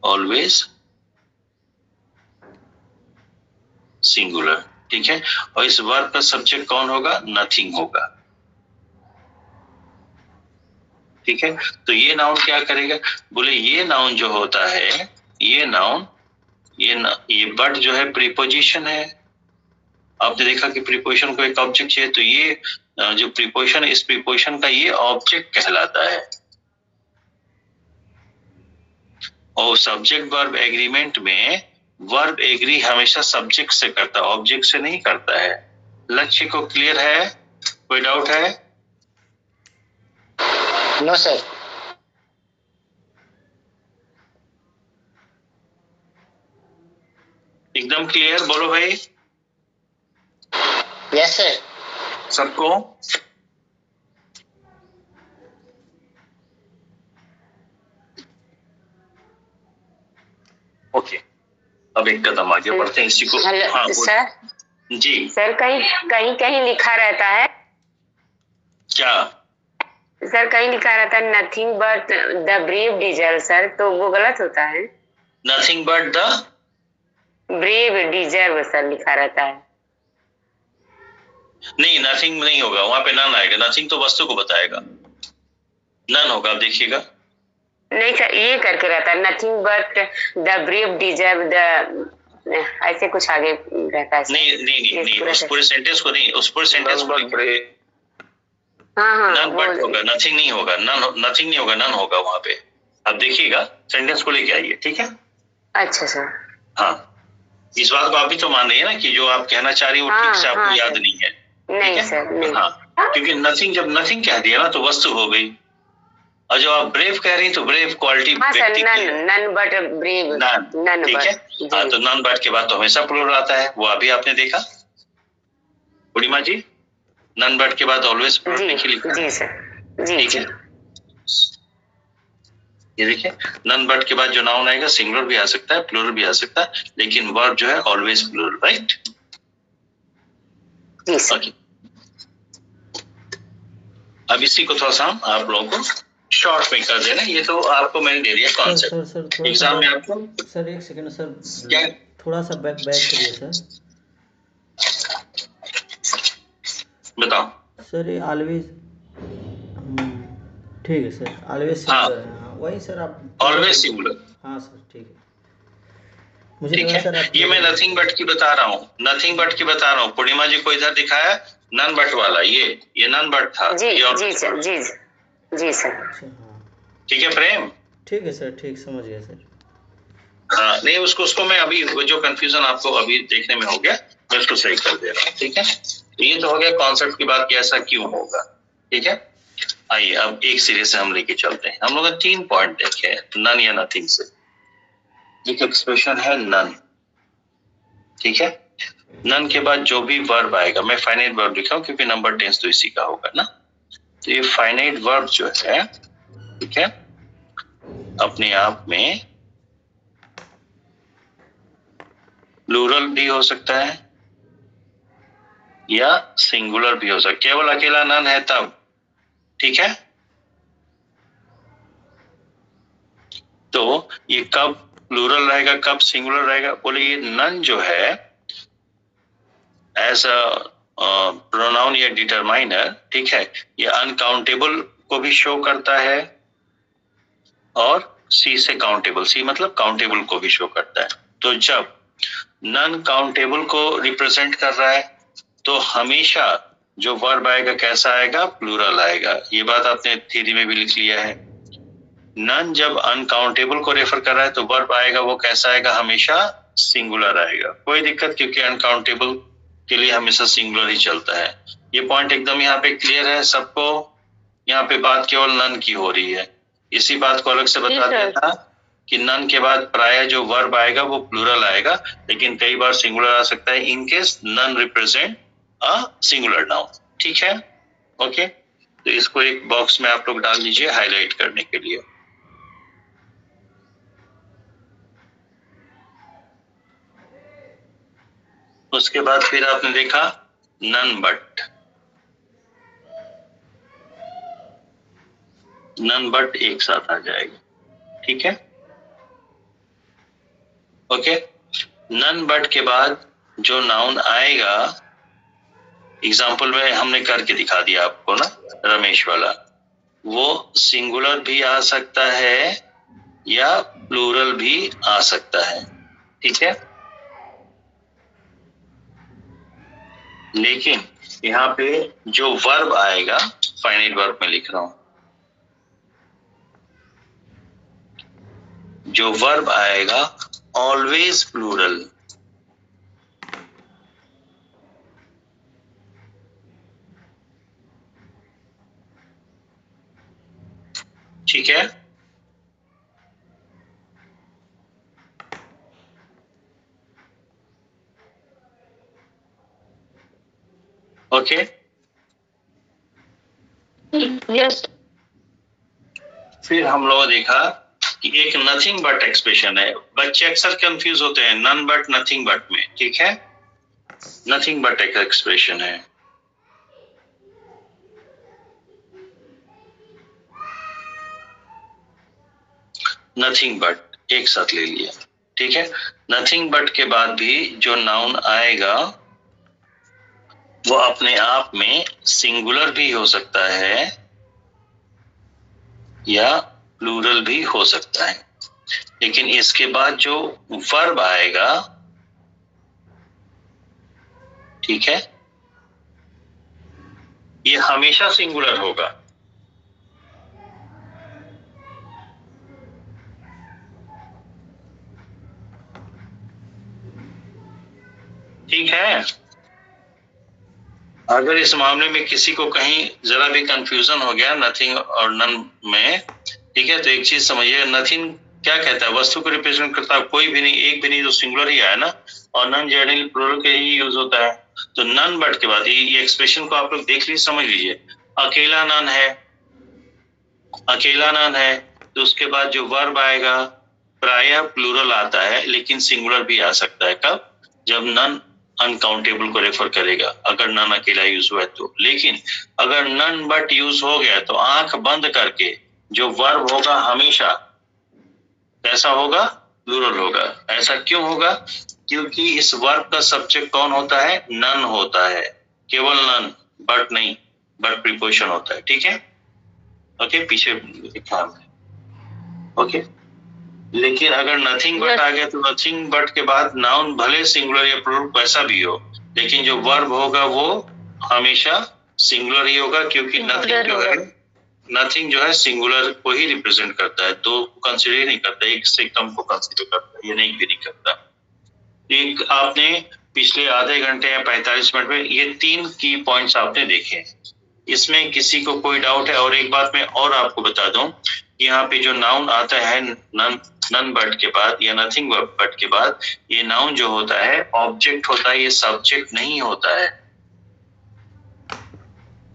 ऑलवेज सिंगुलर, ठीक है। और इस वर्ब का सब्जेक्ट कौन होगा, नथिंग होगा, ठीक है। तो ये नाउन क्या करेगा, बोले ये नाउन जो होता है, ये नाउन, ये बट जो है प्रीपोजिशन है। आपने देखा कि प्रीपोजिशन को एक ऑब्जेक्ट चाहिए, तो ये जो प्रीपोजिशन, इस प्रीपोजिशन का ये ऑब्जेक्ट कहलाता है। और सब्जेक्ट वर्ब एग्रीमेंट में वर्ब एग्री हमेशा सब्जेक्ट से करता है, ऑब्जेक्ट से नहीं करता है। लक्ष्य को क्लियर है, कोई डाउट है? No sir. एकदम क्लियर, बोलो भाई। Yes sir. सबको? ओके, अब एक कदम आगे बढ़ते हैं, इसी को। हाँ सर जी सर, कहीं कहीं कहीं लिखा रहता है, क्या? सर कहीं लिखा रहता है nothing but the brave deserve, sir तो वो गलत होता है। Nothing but the brave deserve sir लिखा रहता है। नहीं, नथिंग नहीं होगा, वहां पे नन आएगा। नथिंग तो वस्तु को बताएगा, नन होगा, आप देखिएगा। नहीं सर, ये करके रहता है nothing but the brave deserve the, ऐसे कुछ आगे रहता है। नहीं नहीं नहीं, नहीं उस पूरे सेंटेंस को नहीं, उस पूरे सेंटेंस को हाँ नन बट होगा, नथिंग नहीं होगा, नथिंग नहीं होगा, नन होगा वहां पे। आप देखिएगा, सेंटेंस को लेके आइए, ठीक है। अच्छा सर। हाँ, इस बात को आप भी तो मान रही है ना कि जो आप कहना चाह रही है वो ठीक से आपको याद नहीं है, नहीं सर, नहीं। हाँ, क्योंकि नथिंग, जब नथिंग कह दिया ना तो वस्तु हो गई, और जब आप ब्रेव कह रही तो ब्रेव क्वालिटी व्यक्ति की है। नन बट ब्रेव, नन, ठीक है। हाँ, तो नन बट के बाद तो हमेशा प्लूरल आता है, वो अभी आपने देखा पूर्णिमा जी। नन बट के बाद ऑलवेज प्लूरल जी देखिए लिखा है। जी सर जी ठीक जी है, ये देखिए नन बट के बाद जो नाउन आएगा सिंगुलर भी आ सकता है, प्लूरल भी आ सकता है, लेकिन वर्ब जो है ऑलवेज प्लूरल, राइट? जी सर। ओके, अब इसी को थोड़ा सा हम आप लोगों को शॉर्ट में कर देना। ये तो आपको मैंने दे दिया सर कॉन्सेप्ट, थोड़ा सा एग्जाम में बैक, आपको सर एक सेकंड सर, क्या थोड़ा सा बैक करिए सर। बताओ? सर ये ऑलवेज, ठीक है सर, ऑलवेज हाँ, सिंगुलर है, हाँ वही सर आप ऑलवेज सिंगुलर, हाँ सर ठीक है, मुझे ठीक लगा है। सर आप ये मैं नथिंग बट की बता रहा हूँ, नथिंग बट की बता रहा हूँ। पूर्णिमा जी को इधर दिखाया नन बट वाला, ये नन बट था, जी ये जी सर जी जी सर। अच्छा हाँ ठीक है प्रेम? ठीक है सर, ठीक समझ गया सर। हाँ, नहीं उसको मैं अभी वो जो कंफ्यूजन आपको अभी देखने में हो गया मैं उसको सही कर दे रहा हूँ, ठीक है। तो ये तो हो गया कॉन्सेप्ट की बात कि ऐसा क्यों होगा, ठीक है। आइए अब एक सिरे से हम लेके चलते हैं। हम लोग ने 3 पॉइंट देखे हैं नन या नथिंग से। एक एक्सप्रेशन है नन, ठीक है। नन के बाद जो भी वर्ब आएगा, मैं फाइनाइट वर्ब लिखा हूं क्योंकि नंबर टेंस तो इसी का होगा ना। तो ये फाइनाइट वर्ब जो है, ठीक है, अपने आप में प्लूरल भी हो सकता है या सिंगुलर भी हो सकता है, केवल अकेला नन है तब, ठीक है। तो ये कब प्लूरल रहेगा, कब सिंगुलर रहेगा? बोले ये नन जो है एज अ प्रोनाउन या डिटरमाइनर, ठीक है, ये अनकाउंटेबल को भी शो करता है और सी से काउंटेबल, सी मतलब काउंटेबल को भी शो करता है। तो जब नन काउंटेबल को रिप्रेजेंट कर रहा है तो हमेशा जो वर्ब आएगा कैसा आएगा? प्लूरल आएगा। ये बात आपने थ्योरी में भी लिख लिया है। नन जब अनकाउंटेबल को रेफर कर रहा है तो वर्ब आएगा वो कैसा आएगा? हमेशा सिंगुलर आएगा। कोई दिक्कत, क्योंकि अनकाउंटेबल के लिए हमेशा सिंगुलर ही चलता है। ये पॉइंट एकदम यहाँ पे क्लियर है सबको? यहाँ पे बात केवल नन की हो रही है। इसी बात को अलग से बता दिया था कि नन के बाद प्राय जो वर्ब आएगा वो प्लूरल आएगा, लेकिन कई बार सिंगुलर आ सकता है in case none represent a singular noun, ठीक है। ओके, तो इसको एक बॉक्स में आप लोग डाल दीजिए हाईलाइट करने के लिए। उसके बाद फिर आपने देखा नन बट, नन बट एक साथ आ जाएगा, ठीक है। ओके, नन बट के बाद जो नाउन आएगा, एग्जाम्पल में हमने करके दिखा दिया आपको ना, रमेश वाला, वो सिंगुलर भी आ सकता है या प्लूरल भी आ सकता है, ठीक है। लेकिन यहाँ पे जो वर्ब आएगा, फाइनाइट वर्ब में लिख रहा हूं, जो वर्ब आएगा ऑलवेज प्लूरल, ठीक है। ओके, यस फिर हम लोगों ने देखा कि एक नथिंग बट एक्सप्रेशन है। बच्चे अक्सर कंफ्यूज होते हैं नन बट नथिंग बट में, ठीक है। नथिंग बट एक एक्सप्रेशन है, नथिंग बट एक साथ ले लिया, ठीक है। नथिंग बट के बाद भी जो नाउन आएगा वो अपने आप में सिंगुलर भी हो सकता है या प्लूरल भी हो सकता है, लेकिन इसके बाद जो वर्ब आएगा, ठीक है, ये हमेशा सिंगुलर होगा, ठीक है। अगर इस मामले में किसी को कहीं जरा भी कंफ्यूजन हो गया नथिंग और नन में, ठीक है, तो एक चीज समझिए, नथिंग क्या कहता है? वस्तु को रिप्रेजेंट करता है, कोई भी नहीं, एक भी नहीं, जो सिंगुलर ही आया ना, और नन जनरली प्लूरल के ही यूज होता है, तो नन बट के बाद ये एक्सप्रेशन को आप लोग देख लीजिए, समझ लीजिए। अकेला नन है, अकेला नन है, तो उसके बाद जो वर्ब आएगा प्रायः प्लूरल आता है, लेकिन सिंगुलर भी आ सकता है। कब? जब नन अनकाउंटेबल को रेफर करेगा, अगर नन अकेला यूज हुआ है तो। लेकिन अगर नन बट यूज हो गया तो आंख बंद करके जो वर्ब होगा हमेशा कैसा होगा? प्लूरल होगा। ऐसा क्यों होगा? क्योंकि इस वर्ब का सब्जेक्ट कौन होता है? नन होता है, केवल नन, बट नहीं, बट प्रीपोजिशन होता है। ठीक है, ओके, पीछे लिखा हमने, ओके। लेकिन अगर नथिंग बट आ गया तो नथिंग बट के बाद नाउन भले सिंगुलर या प्लूरल कैसा भी हो, लेकिन जो वर्ब होगा वो हमेशा सिंगुलर ही होगा, क्योंकि नथिंग जो है सिंगुलर को ही रिप्रेजेंट करता है, दो कंसीडर ही नहीं करता, एक से कम को कंसीडर करता है, ये नहीं भी नहीं करता। एक आपने पिछले आधे घंटे या 45 मिनट में ये 3 की पॉइंट्स आपने देखे, इसमें किसी को कोई डाउट है? और एक बात मैं और आपको बता दूं, यहाँ पे जो नाउन आता है नन बट के बाद या नथिंग बट के बाद, ये नाउन जो होता है ऑब्जेक्ट होता है, ये सब्जेक्ट नहीं होता है।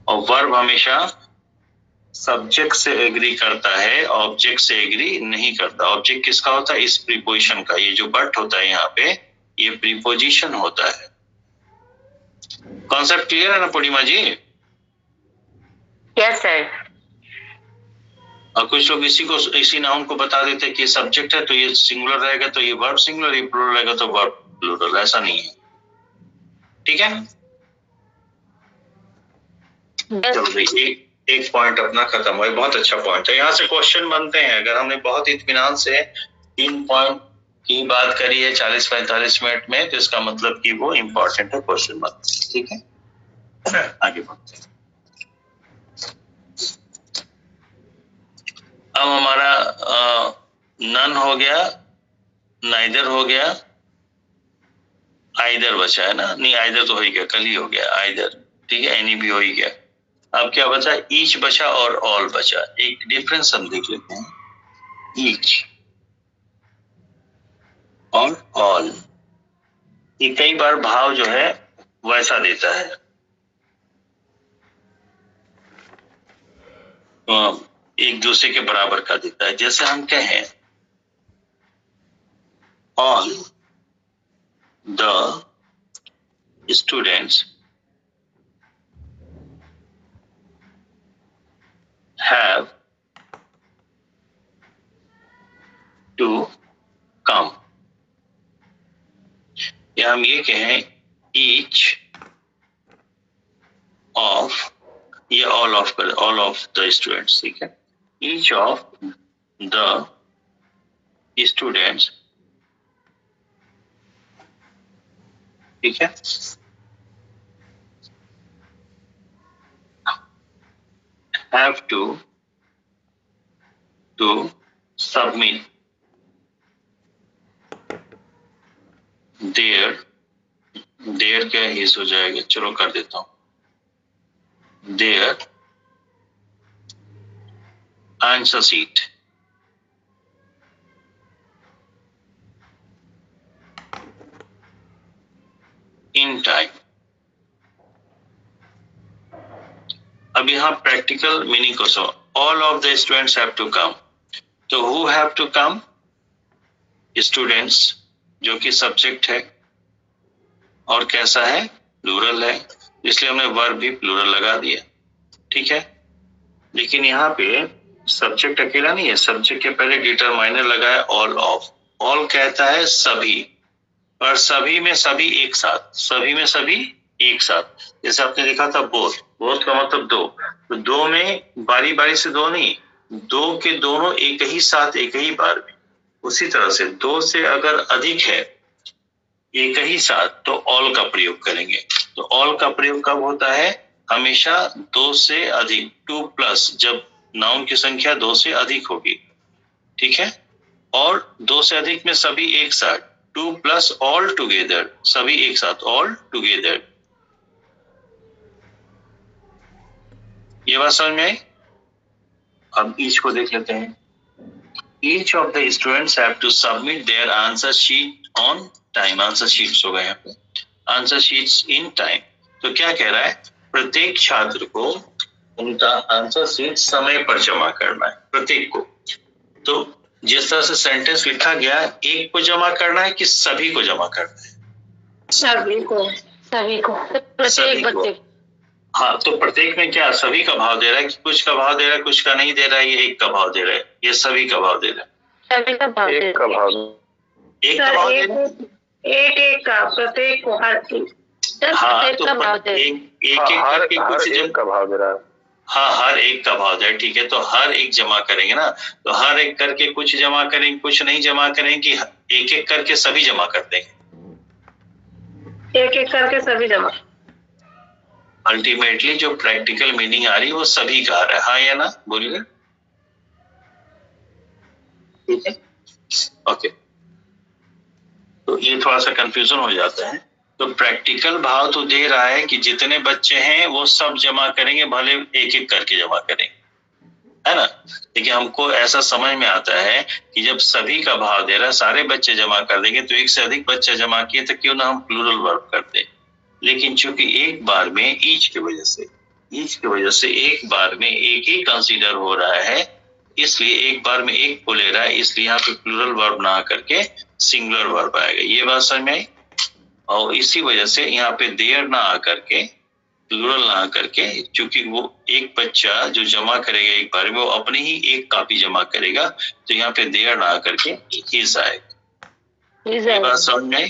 और वर्ब हमेशा सब्जेक्ट से एग्री करता है, ऑब्जेक्ट से एग्री नहीं करता। ऑब्जेक्ट किसका होता है? इस प्रीपोजिशन का। ये जो बट होता है यहाँ पे, ये प्रीपोजिशन होता है। कॉन्सेप्ट क्लियर है ना पूर्णिमा जी? Yes sir. और कुछ लोग इसी नाउन को बता देते हैं कि सब्जेक्ट है तो ये सिंगुलर रहेगा, तो ये वर्ब सिंगुलर, ये प्लूरल रहेगा तो वर्ब प्लूरल। ऐसा नहीं है, ठीक है। चलो भाई, एक पॉइंट अपना खत्म हुआ, बहुत अच्छा पॉइंट है। यहाँ से क्वेश्चन बनते हैं। अगर हमने बहुत इत्मीनान से 3 पॉइंट की बात करी है 40-45 मिनट में, तो इसका मतलब कि वो इम्पोर्टेंट है, क्वेश्चन बनते हैं। ठीक है, आगे बढ़ते हैं। अब हमारा नन हो गया, नाइदर हो गया, आइदर बचा है ना? नहीं, आइदर तो हो ही गया, कल ही हो गया आइदर, ठीक है, एनी भी हो ही गया। अब क्या बचा? ईच बचा और ऑल बचा। एक डिफरेंस हम देख लेते हैं, ईच और ऑल। ये कई बार भाव जो है वैसा देता है, एक दूसरे के बराबर का देता है। जैसे हम कहें all the students have to come, या हम ये कहें each of या all of the students, ठीक है, each of the students, ठीक है, have to submit their क्या हिस हो जाएगा, चलो कर देता हूं, their answer sheet in time। अब यहाँ प्रैक्टिकल मीनिंग को समझो। All of the students have to come, तो who have to come? Students, जो कि सब्जेक्ट है और कैसा है? प्लूरल है, इसलिए हमने वर्ब भी प्लूरल लगा दिया, ठीक है। लेकिन यहाँ पे सब्जेक्ट अकेला नहीं है, सब्जेक्ट के पहले डिटरमाइनर लगा है ऑल ऑफ। ऑल कहता है सभी, और सभी में सभी एक साथ, सभी में सभी एक साथ। जैसे आपने देखा था बोथ, बोथ का मतलब दो, तो दो में बारी बारी से दो नहीं, दो के दोनों एक ही साथ एक ही बार में। उसी तरह से दो से अगर अधिक है एक ही साथ तो ऑल का प्रयोग करेंगे। तो ऑल का प्रयोग कब होता है? हमेशा दो से अधिक, 2+, जब नाउन की संख्या दो से अधिक होगी, ठीक है। और दो से अधिक में सभी एक साथ, 2+ ऑल टुगेदर, सभी एक साथ, ऑल टुगेदर। ये बात समझ में आई? अब ईच को देख लेते हैं। Each of the students have to submit their answer sheet on time। Answer sheets होगा यहाँ पे, आंसर शीट्स इन टाइम। तो क्या कह रहा है, प्रत्येक छात्र को उनका आंसर शीट समय पर जमा करना है, प्रत्येक को। तो जिस तरह से सेंटेंस लिखा गया, एक को जमा करना है कि सभी को जमा करना है? सभी को, प्रत्येक बच्चे। हाँ, तो प्रत्येक में क्या सभी का भाव दे रहा है कि कुछ का भाव दे रहा है, कुछ का नहीं दे रहा है, ये एक का भाव दे रहा है, ये सभी का भाव दे रहा है? सभी का भाव, एक का भाव, एक का भाव दे रहा है? एक का, प्रत्येक को, हर हाँ, तो एक करके कुछ एक का भाव दे रहा है। हाँ, हर एक का भाव दे, ठीक है। तो हर एक जमा करेंगे ना, तो हर एक करके कुछ जमा करेंगे, कुछ नहीं जमा करेंगे, कि एक एक करके सभी जमा कर देंगे? एक एक करके सभी जमा। अल्टीमेटली जो प्रैक्टिकल मीनिंग आ रही है वो सभी का आ रहा है, हाँ या ना, बोलिए। ठीक है, ओके। तो ये थोड़ा सा कंफ्यूजन हो जाता है। तो प्रैक्टिकल भाव तो दे रहा है कि जितने बच्चे हैं वो सब जमा करेंगे, भले एक एक करके जमा करेंगे, है ना। देखिए, हमको ऐसा समझ में आता है कि जब सभी का भाव दे रहा है, सारे बच्चे जमा कर देंगे, तो एक से अधिक बच्चे जमा किए तो क्यों ना हम प्लूरल वर्ब करते। लेकिन चूंकि एक बार में ईच की वजह से एक बार में एक ही कंसीडर हो रहा है, इसलिए एक बार में एक को ले रहा है, इसलिए यहाँ पे प्लूरल वर्ब ना करके सिंगुलर वर्ब आएगा। ये बात समझ में आई। और इसी वजह से यहाँ पे देयर ना आकर के, प्लूरल ना करके, क्योंकि वो एक बच्चा जो जमा करेगा एक बार में, वो अपनी ही एक कॉपी जमा करेगा, तो यहाँ पे देयर ना करके इज आएगा। ये बात समझ में आई,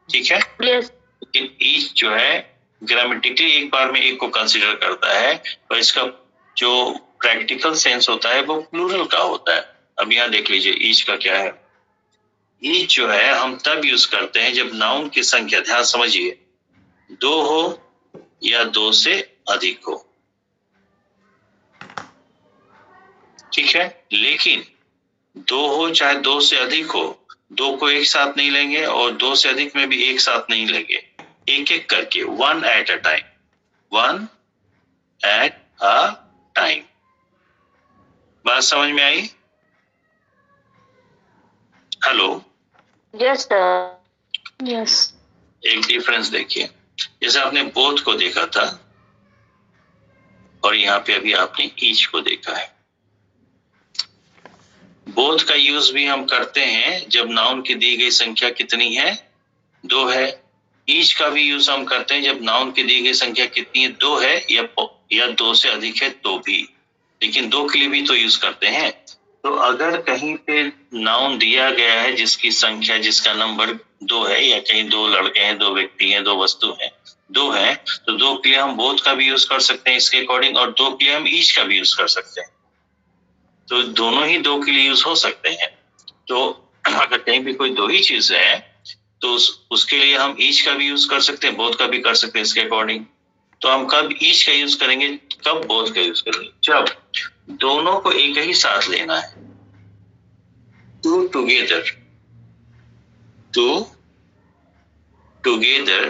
ठीक है। लेकिन ईच जो है ग्रामेटिकली एक बार में एक को कंसीडर करता है, और इसका जो प्रैक्टिकल सेंस होता है वो प्लूरल का होता है। अब यहाँ देख लीजिए ईच का क्या है। ईच जो है हम तब यूज करते हैं जब नाउन की संख्या, ध्यान समझिए, दो हो या दो से अधिक हो, ठीक है। लेकिन दो हो चाहे दो से अधिक हो, दो को एक साथ नहीं लेंगे और दो से अधिक में भी एक साथ नहीं लेंगे, एक एक करके, वन एट अ टाइम। बात समझ में आई? Hello, yes sir, yes. एक डिफरेंस देखिए, जैसे आपने बोथ को देखा था और यहाँ पे अभी आपने ईच को देखा है। बोथ का यूज भी हम करते हैं जब नाउन की दी गई संख्या कितनी है, दो है। ईच का भी यूज हम करते हैं जब नाउन की दी गई संख्या कितनी है, दो है या दो से अधिक है तो भी, लेकिन दो के लिए भी तो यूज करते हैं। तो अगर कहीं पे नाउन दिया गया है जिसकी संख्या, जिसका नंबर दो है, या कहीं दो लड़के हैं, दो व्यक्ति हैं, दो वस्तु हैं, दो है, तो दो के लिए हम बोथ का भी यूज कर सकते हैं इसके अकॉर्डिंग, और दो के लिए हम ईच का भी यूज कर सकते हैं। तो दोनों ही दो के लिए यूज हो सकते हैं। तो अगर कहीं भी कोई दो ही चीज है तो उसके लिए हम ईच का भी यूज कर सकते हैं, बोथ का भी कर सकते हैं इसके अकॉर्डिंग। तो हम कब ईच का यूज करेंगे, कब बोथ का यूज करेंगे, जब दोनों को एक ही साथ लेना है। To together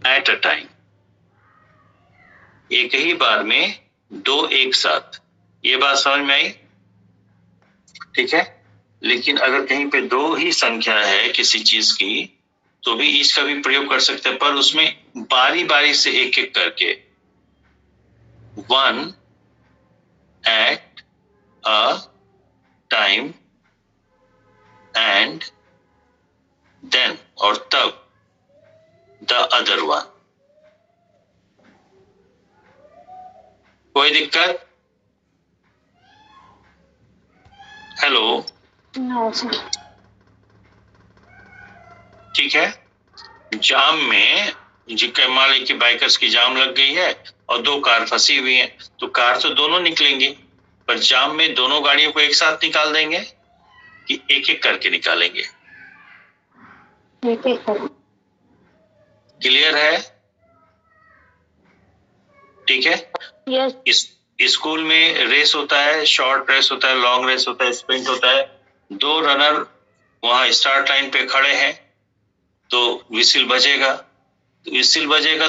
at a time, एक ही बार में दो एक साथ। ये बात समझ में आई, ठीक है। लेकिन अगर कहीं पे दो ही संख्या है किसी चीज की, तो भी ईच का भी प्रयोग कर सकते हैं, पर उसमें बारी बारी से एक एक करके, one at a time and then, और तब द अदर वन। कोई दिक्कत? हेलो, ठीक है। जाम में मान लीजिए कि बाइकर्स की जाम लग गई है और दो कार फंसी हुई है, तो कार तो दोनों निकलेंगे, पर जाम में दोनों गाड़ियों को एक साथ निकाल देंगे कि एक एक करके निकालेंगे? क्लियर है? ठीक है। यस। स्कूल में रेस होता है, शॉर्ट रेस होता है, लॉन्ग रेस होता है, स्प्रिंट होता है। दो रनर वहां स्टार्ट लाइन पे खड़े हैं, तो विसिल बजेगा।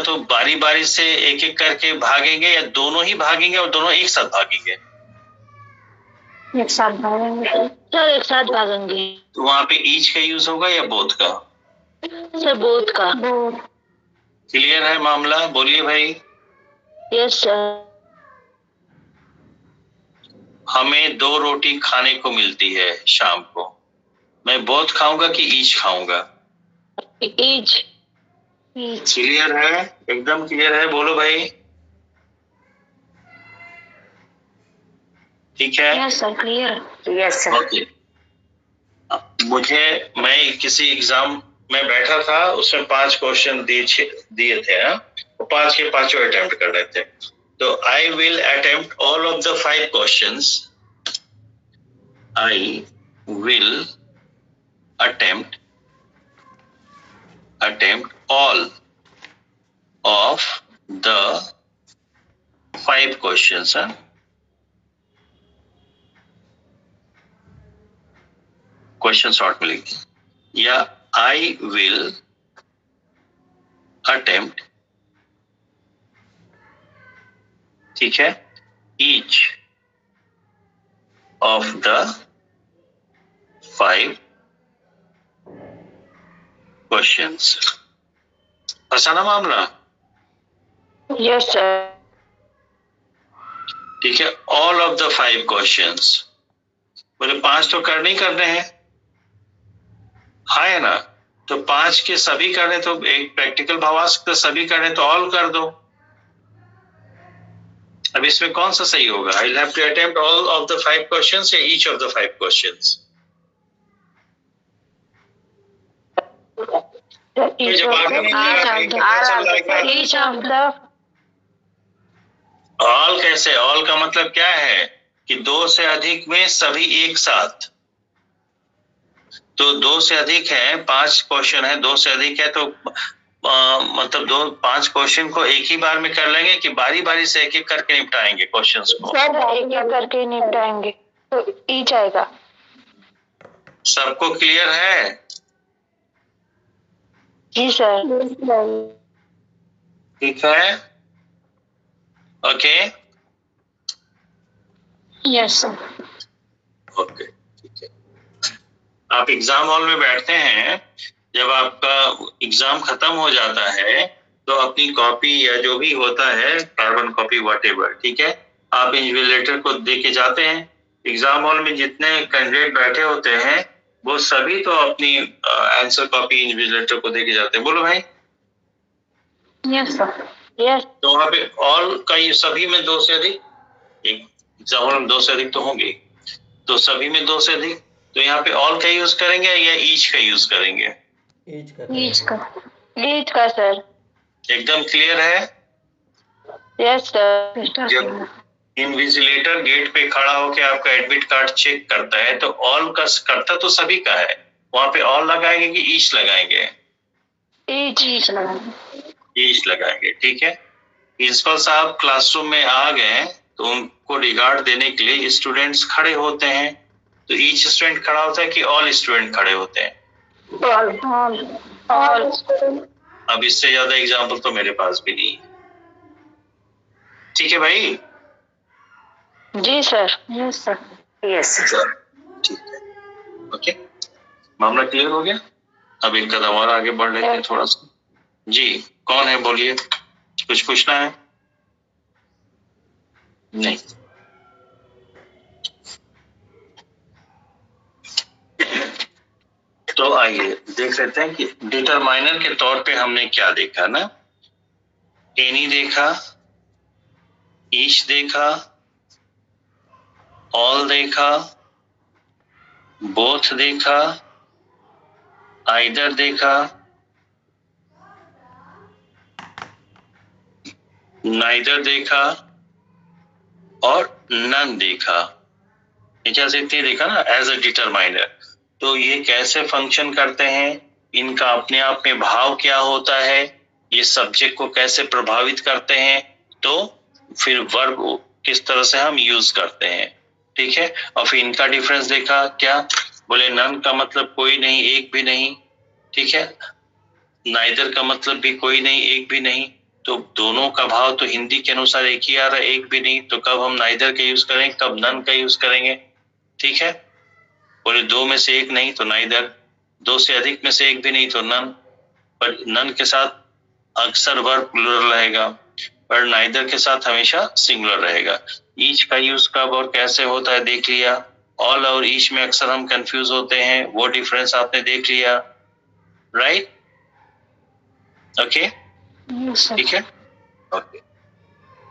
तो बारी बारी से एक एक करके भागेंगे, या दोनों ही भागेंगे और दोनों एक साथ भागेंगे? एक साथ भागेंगे सर, एक साथ भागेंगे। तो वहां पे ईच का यूज होगा या बोथ का? सर बोथ का। बोथ। क्लियर है मामला? बोलिए भाई। Yes sir. हमें 2 रोटी खाने को मिलती है शाम को, मैं बोथ खाऊंगा कि ईच खाऊंगा? ईच। ईच। क्लियर है? एकदम क्लियर है? बोलो भाई। ठीक है? Yes sir, clear. Yes sir. Okay. मैं किसी एग्जाम में बैठा था, उसमें 5 क्वेश्चन दिए थे, हाँ? वो 5 के 5 अटेम्प्ट कर रहे थे। तो I will attempt all of the 5 questions. I will attempt all of the 5 questions, huh? Question short में लिखिए, या आई विल अटेम्प्ट, ठीक है, ईच ऑफ द 5 क्वेश्चंस। आसान मामला? Yes sir. ठीक है, ऑल ऑफ द 5 क्वेश्चंस, बोले 5 तो करने ही करने हैं, हाँ है ना? तो 5 के सभी करने, तो एक प्रैक्टिकल भाव आ सकता है, सभी करने तो ऑल कर दो। अब इसमें कौन सा सही होगा? I will have to attempt all of the 5 questions या each of the 5 questions? Each of the. All कैसे? ऑल का मतलब क्या है कि 2 से अधिक में सभी एक साथ। तो 2 से अधिक है, 5 क्वेश्चन है, 2 से अधिक है, तो मतलब 5 क्वेश्चन को एक ही बार में कर लेंगे कि बारी बारी से एक एक करके निपटाएंगे क्वेश्चंस को? सर एक एक करके निपटाएंगे, तो ईच आएगा। सबको क्लियर है? जी सर। ठीक है, ओके। Yes sir. ओके, ठीक है। आप एग्जाम हॉल में बैठते हैं, जब आपका एग्जाम खत्म हो जाता है तो अपनी कॉपी या जो भी होता है, कार्बन कॉपी व्हाटएवर, ठीक है, आप इन्विजिलेटर को दे के जाते हैं। एग्जाम हॉल में जितने कैंडिडेट बैठे होते हैं वो सभी तो अपनी आंसर कॉपी इन्विजिलेटर को दे के जाते हैं। बोलो भाई। Yes sir. यस। तो वहां पे ऑल का ये सभी में 2 से अधिक, एग्जाम हॉल में 2 से अधिक तो होंगे, तो सभी में 2 से अधिक, तो यहाँ पे ऑल का यूज करेंगे या ईच का यूज करेंगे? ईच का। ईच का सर। एकदम क्लियर है? Yes sir. जब इन्विजिलेटर गेट पे खड़ा होकर आपका एडमिट कार्ड चेक करता है तो ऑल का करता तो सभी का है, वहां पे ऑल लगाएंगे कि ईच लगाएंगे? ईच लगाएंगे। ईच लगाएंगे, ठीक है। प्रिंसिपल साहब क्लासरूम में आ गए तो उनको रिगार्ड देने के लिए स्टूडेंट्स खड़े होते हैं, तो ईच स्टूडेंट खड़ा होता है कि ऑल स्टूडेंट खड़े होते हैं? ऑल। अब इससे ज्यादा एग्जाम्पल तो मेरे पास भी नहीं है। ठीक है भाई? जी sir. Yes sir. Yes sir. ठीक है, ओके, मामला क्लियर हो गया। अब एक कदम और आगे बढ़ लेते हैं थोड़ा सा। जी, कौन है? बोलिए, कुछ पूछना है? नहीं। तो आइए देख लेते हैं कि डिटरमाइनर के तौर पे हमने क्या देखा ना। एनी देखा, ईच देखा, ऑल देखा, बोथ देखा, आइदर देखा, नाइदर देखा और नन देखा। क्या से इतने देखा ना एज अ डिटरमाइनर। तो ये कैसे फंक्शन करते हैं, इनका अपने आप में भाव क्या होता है, ये सब्जेक्ट को कैसे प्रभावित करते हैं, तो फिर वर्ब किस तरह से हम यूज करते हैं, ठीक है। और फिर इनका डिफरेंस देखा, क्या बोले? नन का मतलब कोई नहीं, एक भी नहीं, ठीक है। नाइदर का मतलब भी कोई नहीं, एक भी नहीं। तो दोनों का भाव तो हिंदी के अनुसार एक ही आ रहा है, एक भी नहीं। तो कब हम नाइदर का यूज करेंगे, कब नन का यूज करेंगे? ठीक है, बोले दो में से एक नहीं तो नाइदर, दो से अधिक में से एक भी नहीं तो नन, पर नन के साथ अक्सर वर्ब प्लूरल रहेगा, पर नाइदर के साथ हमेशा सिंगुलर रहेगा। ईच का यूज कब और कैसे होता है देख लिया, ऑल और ईच में अक्सर हम कंफ्यूज होते हैं, वो डिफरेंस आपने देख लिया, राइट? ओके, ठीक है, ओके।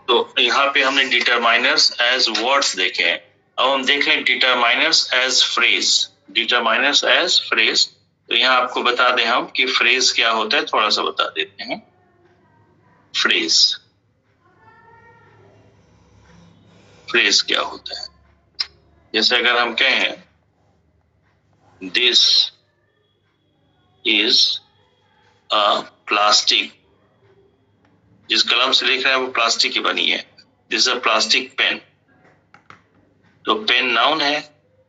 तो यहाँ पे हमने डिटरमाइनर्स एज वर्ड्स देखे हैं, अब हम देख लें determiners as phrase. Determiners as phrase, तो यहाँ आपको बता दें हम कि फ्रेज क्या होता है, थोड़ा सा बता देते हैं। फ्रेज, फ्रेज क्या होता है, जैसे अगर हम कहें दिस इज अ प्लास्टिक, जिस कलम से लिख रहे हैं वो प्लास्टिक की बनी है, this is a plastic pen, तो पेन नाउन है,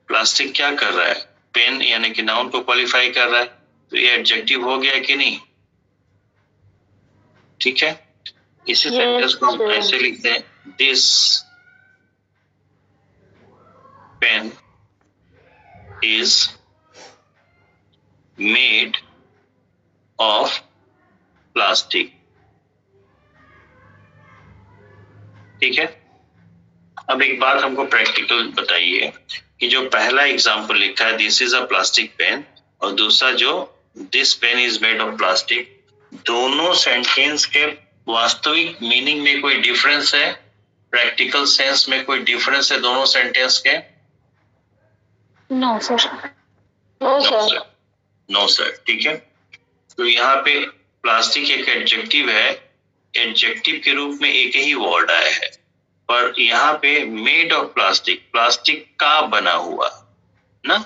प्लास्टिक क्या कर रहा है, पेन यानी कि नाउन को क्वालिफाई कर रहा है, तो ये एडजेक्टिव हो गया कि नहीं? ठीक है, इसी सेंटेंस को हम ऐसे लिखते हैं, this pen is made of plastic. ठीक है, अब एक बात हमको प्रैक्टिकल बताइए कि जो पहला एग्जांपल लिखा है this is a plastic pen, और दूसरा जो this pen is made of plastic, दोनों सेंटेंस के वास्तविक मीनिंग में कोई डिफरेंस है? प्रैक्टिकल सेंस में कोई डिफरेंस है दोनों सेंटेंस के? No sir. No sir. No sir, ठीक है। तो यहाँ पे प्लास्टिक एक एडजेक्टिव है, एडजेक्टिव के रूप में एक ही वर्ड आया है, पर यहाँ पे मेड ऑफ प्लास्टिक, प्लास्टिक का बना हुआ ना,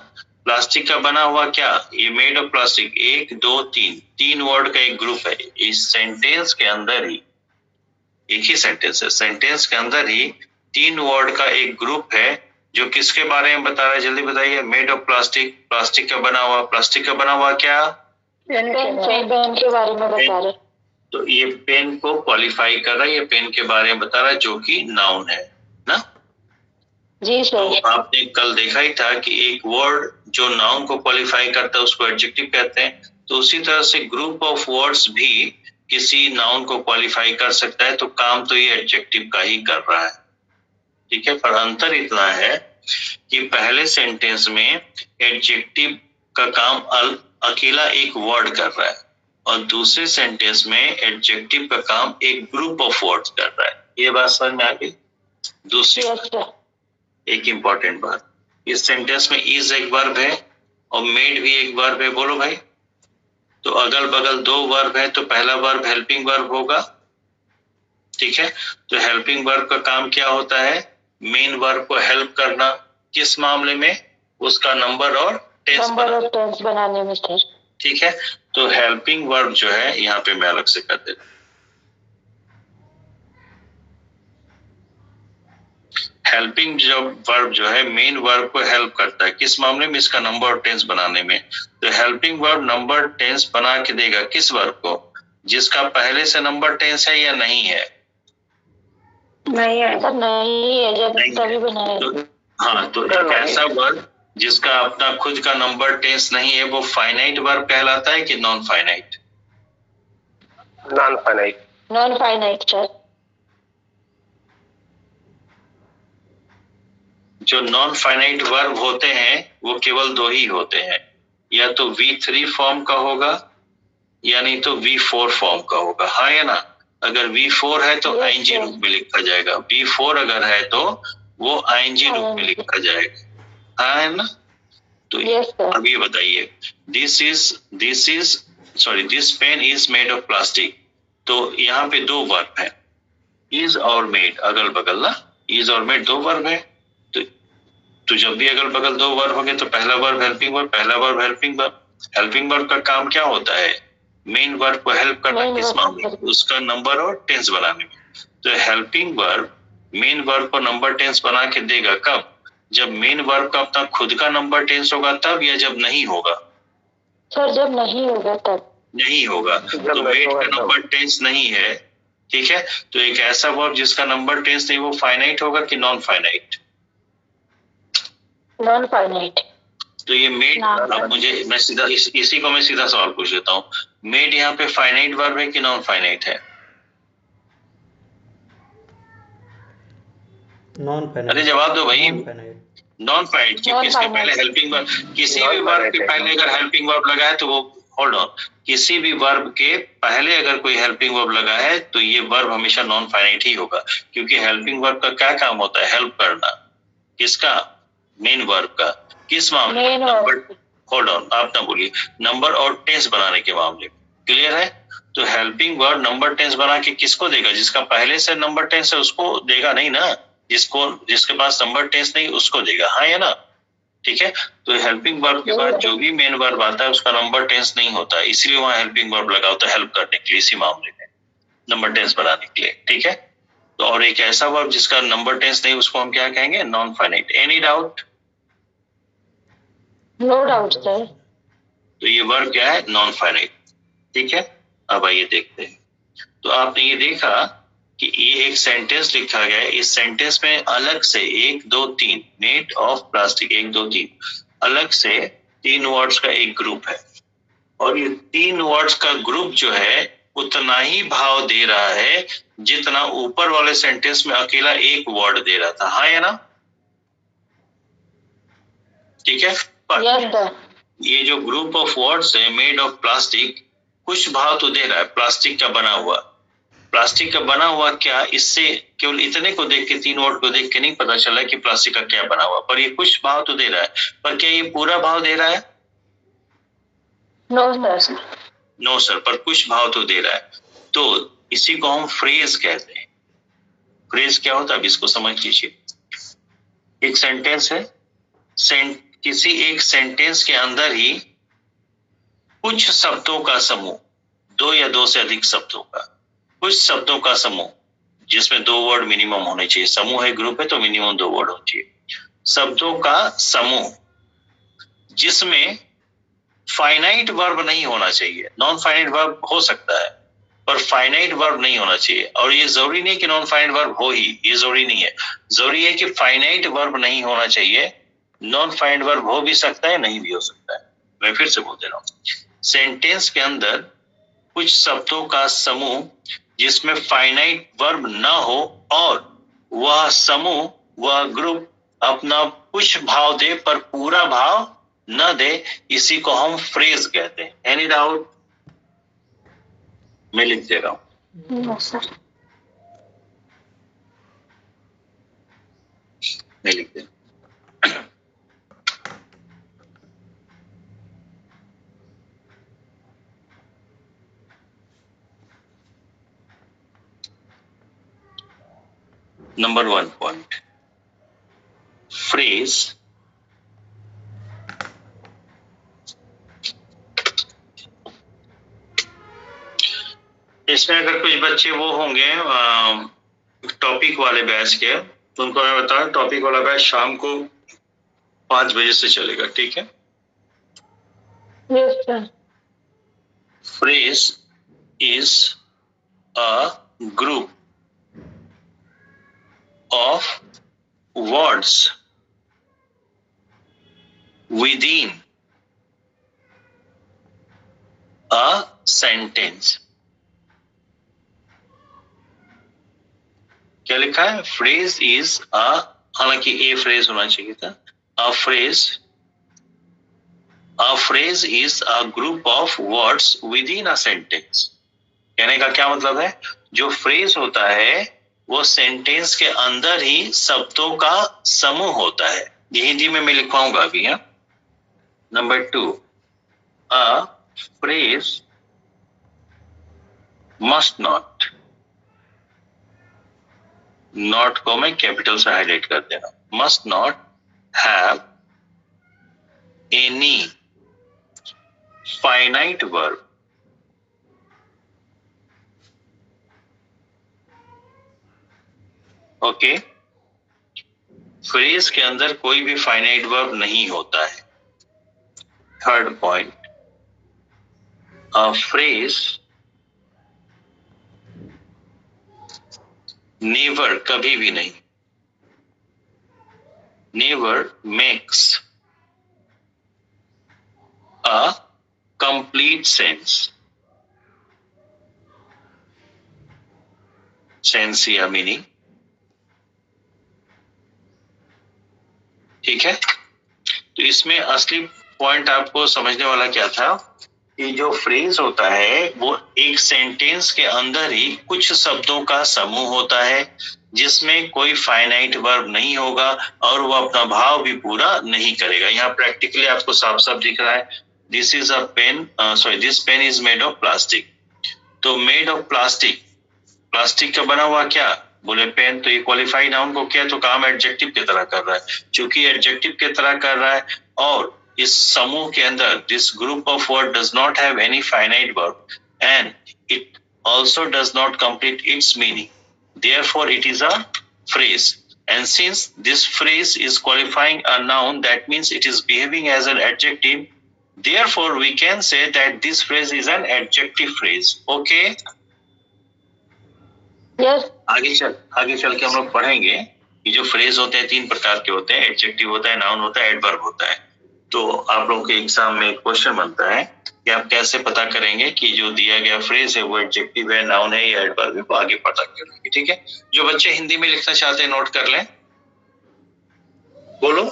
प्लास्टिक का बना हुआ क्या, ये मेड ऑफ प्लास्टिक, एक दो तीन, तीन वर्ड का एक ग्रुप है। इस सेंटेंस के अंदर ही, एक ही सेंटेंस है, सेंटेंस के अंदर ही तीन वर्ड का एक ग्रुप है जो किसके बारे में बता रहा है, जल्दी बताइए। मेड ऑफ प्लास्टिक, प्लास्टिक का बना हुआ, प्लास्टिक का बना हुआ क्या, पेन के बारे में बता रहे, तो ये पेन को क्वालिफाई कर रहा है, ये पेन के बारे में बता रहा है जो कि नाउन है ना। जी सर। तो आपने कल देखा ही था कि एक वर्ड जो नाउन को क्वालिफाई करता है उसको एडजेक्टिव कहते हैं, तो उसी तरह से ग्रुप ऑफ वर्ड्स भी किसी नाउन को क्वालिफाई कर सकता है, तो काम तो ये एडजेक्टिव का ही कर रहा है। ठीक है, पर अंतर इतना है कि पहले सेंटेंस में एडजेक्टिव का काम अकेला एक वर्ड कर रहा है, और दूसरे सेंटेंस में एडजेक्टिव का काम एक ग्रुप ऑफ वर्ड्स कर रहा है। ये बात समझ में आ गई? दूसरी एक इंपॉर्टेंट बात, इस सेंटेंस में इज एक वर्ब है और मेड भी एक वर्ब है, बोलो भाई। तो अगल बगल दो वर्ब है, तो पहला वर्ब हेल्पिंग वर्ब होगा, ठीक है। तो हेल्पिंग वर्ब का काम क्या होता है, मेन वर्ब को हेल्प करना, किस मामले में, उसका नंबर और टेंस बनाने में सर। ठीक है, तो हेल्पिंग वर्ब जो है यहाँ पे मैं अलग से कर देता हूं, हेल्पिंग जो वर्ब जो है मेन वर्ब को हेल्प करता है, किस मामले में, इसका नंबर और टेंस बनाने में। तो हेल्पिंग वर्ब नंबर टेंस बना के देगा किस वर्ब को, जिसका पहले से नंबर टेंस है या नहीं है? नहीं है, नहीं है, जब तभी बनाया। तो हाँ, तो एक ऐसा वर्ब जिसका अपना खुद का नंबर टेंस नहीं है, वो फाइनाइट वर्ब कहलाता है कि non finite? Non finite. Non finite sir. जो नॉन फाइनाइट वर्ब होते हैं वो केवल दो ही होते हैं, या तो V3 फॉर्म का होगा या नहीं तो V4 फॉर्म का होगा, हाँ या ना। अगर V4 है तो ING रूप में लिखा जाएगा, V4 अगर है तो वो ING रूप में लिखा जाएगा, हाँ है ना। तो अब ये बताइए, this pen is made of plastic, तो यहाँ पे दो वर्ब है, इज और मेड, अगल बगल ना, इज और मेड दो वर्ब है। तो जब भी अगल बगल दो वर्ब होंगे तो पहला वर्ब हेल्पिंग वर्ब, पहला verb helping verb. Helping verb का काम क्या होता है, मेन वर्ब को हेल्प करना, किस मामले में, उसका नंबर और टेंस बनाने में। तो हेल्पिंग वर्ब मेन वर्ब को नंबर टेंस बना के देगा कब, जब मेन वर्ब का अपना खुद का नंबर टेंस होगा तब, या जब नहीं होगा? सर जब नहीं होगा तब। नहीं होगा, तो मेड का नंबर टेंस नहीं है, ठीक है। तो एक ऐसा वर्ब जिसका नंबर टेंस नहीं, वो फाइनाइट होगा कि नॉन फाइनाइट? Non finite. तो ये मेड, अब मुझे मैं सीधा इसी को मैं सीधा सवाल पूछ लेता हूँ, मेड यहाँ पे फाइनाइट वर्ब है कि नॉन फाइनाइट है? Non finite. अरे जवाब दो भाई। Non finite. नॉन फाइनाइट, क्योंकि इसके पहले हेल्पिंग वर्ब, किसी भी वर्ब के पहले अगर हेल्पिंग वर्ब लगा है तो वो, होल्ड ऑन, किसी भी वर्ब के पहले अगर कोई हेल्पिंग वर्ब लगा है तो ये वर्ब हमेशा नॉन फाइनाइट ही होगा, क्योंकि हेल्पिंग वर्ब का क्या काम होता है? हेल्प करना। किसका? मेन वर्ब का। किस मामले में? होल्ड ऑन, आप ना बोलिए, नंबर और टेंस बनाने के मामले में। क्लियर है? तो हेल्पिंग वर्ब नंबर टेंस बना के किसको देगा? जिसका पहले से नंबर टेंस है उसको देगा नहीं ना, जिसके पास नंबर टेंस नहीं उसको देगा, हाँ या ना? ठीक है, तो हेल्पिंग वर्ब के बाद जो भी मेन वर्ब आता है उसका नंबर टेंस नहीं होता, इसलिए वहां हेल्पिंग वर्ब लगा होता है हेल्प करने के लिए, इसी मामले में नंबर टेंस बनाने के लिए। ठीक है, तो और एक ऐसा वर्ब जिसका नंबर टेंस नहीं उसको हम क्या कहेंगे? Non finite. Any doubt? No doubt sir. तो ये वर्ब क्या है? Non finite. ठीक है, अब आइए देखते हैं। तो आपने ये देखा कि ये एक सेंटेंस लिखा गया है, इस सेंटेंस में अलग से 1 2 3 मेड ऑफ प्लास्टिक, 1 2 3 अलग से 3 वर्ड्स का एक ग्रुप है, और ये 3 वर्ड्स का ग्रुप जो है उतना ही भाव दे रहा है जितना ऊपर वाले सेंटेंस में अकेला एक वर्ड दे रहा था, हाँ या ना? ठीक है, पर ये जो ग्रुप ऑफ वर्ड्स है मेड ऑफ प्लास्टिक, कुछ भाव तो दे रहा है प्लास्टिक का बना हुआ। प्लास्टिक का बना हुआ क्या, इससे केवल इतने को देख के, 3 वर्ड को देख के नहीं पता चला कि प्लास्टिक का क्या बना हुआ, पर ये कुछ भाव तो दे रहा है। पर क्या ये पूरा भाव दे रहा है? No sir. नो सर, पर कुछ भाव तो दे रहा है। तो इसी को हम फ्रेज कहते हैं। फ्रेज क्या होता है, अब इसको समझ लीजिए। एक सेंटेंस है, किसी एक सेंटेंस के अंदर ही कुछ शब्दों का समूह, 2 या 2 से अधिक शब्दों का, कुछ शब्दों का समूह जिसमें 2 वर्ड मिनिमम होने चाहिए, समूह है, ग्रुप है तो मिनिमम 2 वर्ड होने चाहिए, शब्दों का समूह जिसमें फाइनाइट वर्ब नहीं होना चाहिए। नॉन फाइनाइट वर्ब हो सकता है पर फाइनाइट वर्ब नहीं होना चाहिए, और ये जरूरी नहीं कि नॉन फाइनाइट वर्ब हो ही, ये जरूरी नहीं है, जरूरी है कि फाइनाइट वर्ब नहीं होना चाहिए। नॉन फाइनाइट वर्ब हो भी सकता है, नहीं भी हो सकता है। मैं फिर से बोल दे रहा हूं, सेंटेंस के अंदर कुछ शब्दों का समूह जिसमें फाइनाइट वर्ब ना हो, और वह समूह, वह ग्रुप अपना कुछ भाव दे पर पूरा भाव न दे, इसी को हम फ्रेज कहते हैं। Any doubt? मैं लिख दे रहा हूं। No sir. मैं लिख दे नंबर 1 पॉइंट, फ्रेज इसमें अगर कुछ बच्चे वो होंगे टॉपिक वाले बैच के, तो उनको मैं बताऊं टॉपिक वाला बैच शाम को 5 बजे से चलेगा। ठीक है, yes sir. Phrase is a group of words within a sentence। क्या लिखा है? फ्रेज इज अ, हालांकि ए फ्रेज होना चाहिए था, a phrase is a group of words with in a sentence. कहने का क्या मतलब है, जो फ्रेज होता है वो सेंटेंस के अंदर ही शब्दों का समूह होता है। ये हिंदी में मैं लिखवाऊंगा अभी। है number 2, a phrase must not, not को मैं कैपिटल से हाईलाइट कर देना, must not have any finite verb. Okay, phrase के अंदर कोई भी फाइनाइट वर्ब नहीं होता है। Third point, a phrase never, कभी भी नहीं, नेवर मेक्स कंप्लीट सेंस या मीनिंग। ठीक है, तो इसमें असली पॉइंट आपको समझने वाला क्या था कि जो फ्रेज होता है वो एक सेंटेंस के अंदर ही कुछ शब्दों का समूह होता है जिसमें कोई फाइनाइट वर्ब नहीं होगा और वो अपना भाव भी पूरा नहीं करेगा। यहाँ प्रैक्टिकली आपको साफ साफ दिख रहा है, this is a pen, this pen is made of plastic. तो मेड ऑफ प्लास्टिक का बना हुआ क्या, बोले पेन, तो ये क्वालिफाइड नाउन को क्या, तो काम एडजेक्टिव की तरह कर रहा है। चूंकि एडजेक्टिव की तरह कर रहा है और इस समूह के अंदर this group of word does not have any finite verb and it also does not complete its meaning, therefore it is a phrase, and since this phrase is qualifying a noun, that means it is behaving as an adjective, therefore we can say that this phrase is an adjective phrase. Okay, yes आगे चल के हम लोग पढ़ेंगे कि जो फ्रेज होते हैं तीन प्रकार के होते हैं, एडजेक्टिव होता है, नाउन होता है, एडवर्ब होता है। तो आप लोगों के एग्जाम में एक क्वेश्चन बनता है कि आप कैसे पता करेंगे कि जो दिया गया फ्रेज है वो एडजेक्टिव है, नाउन है या एडवर्ब है, वो आगे पता करेंगे। ठीक है, जो बच्चे हिंदी में लिखना चाहते हैं नोट कर लें, बोलो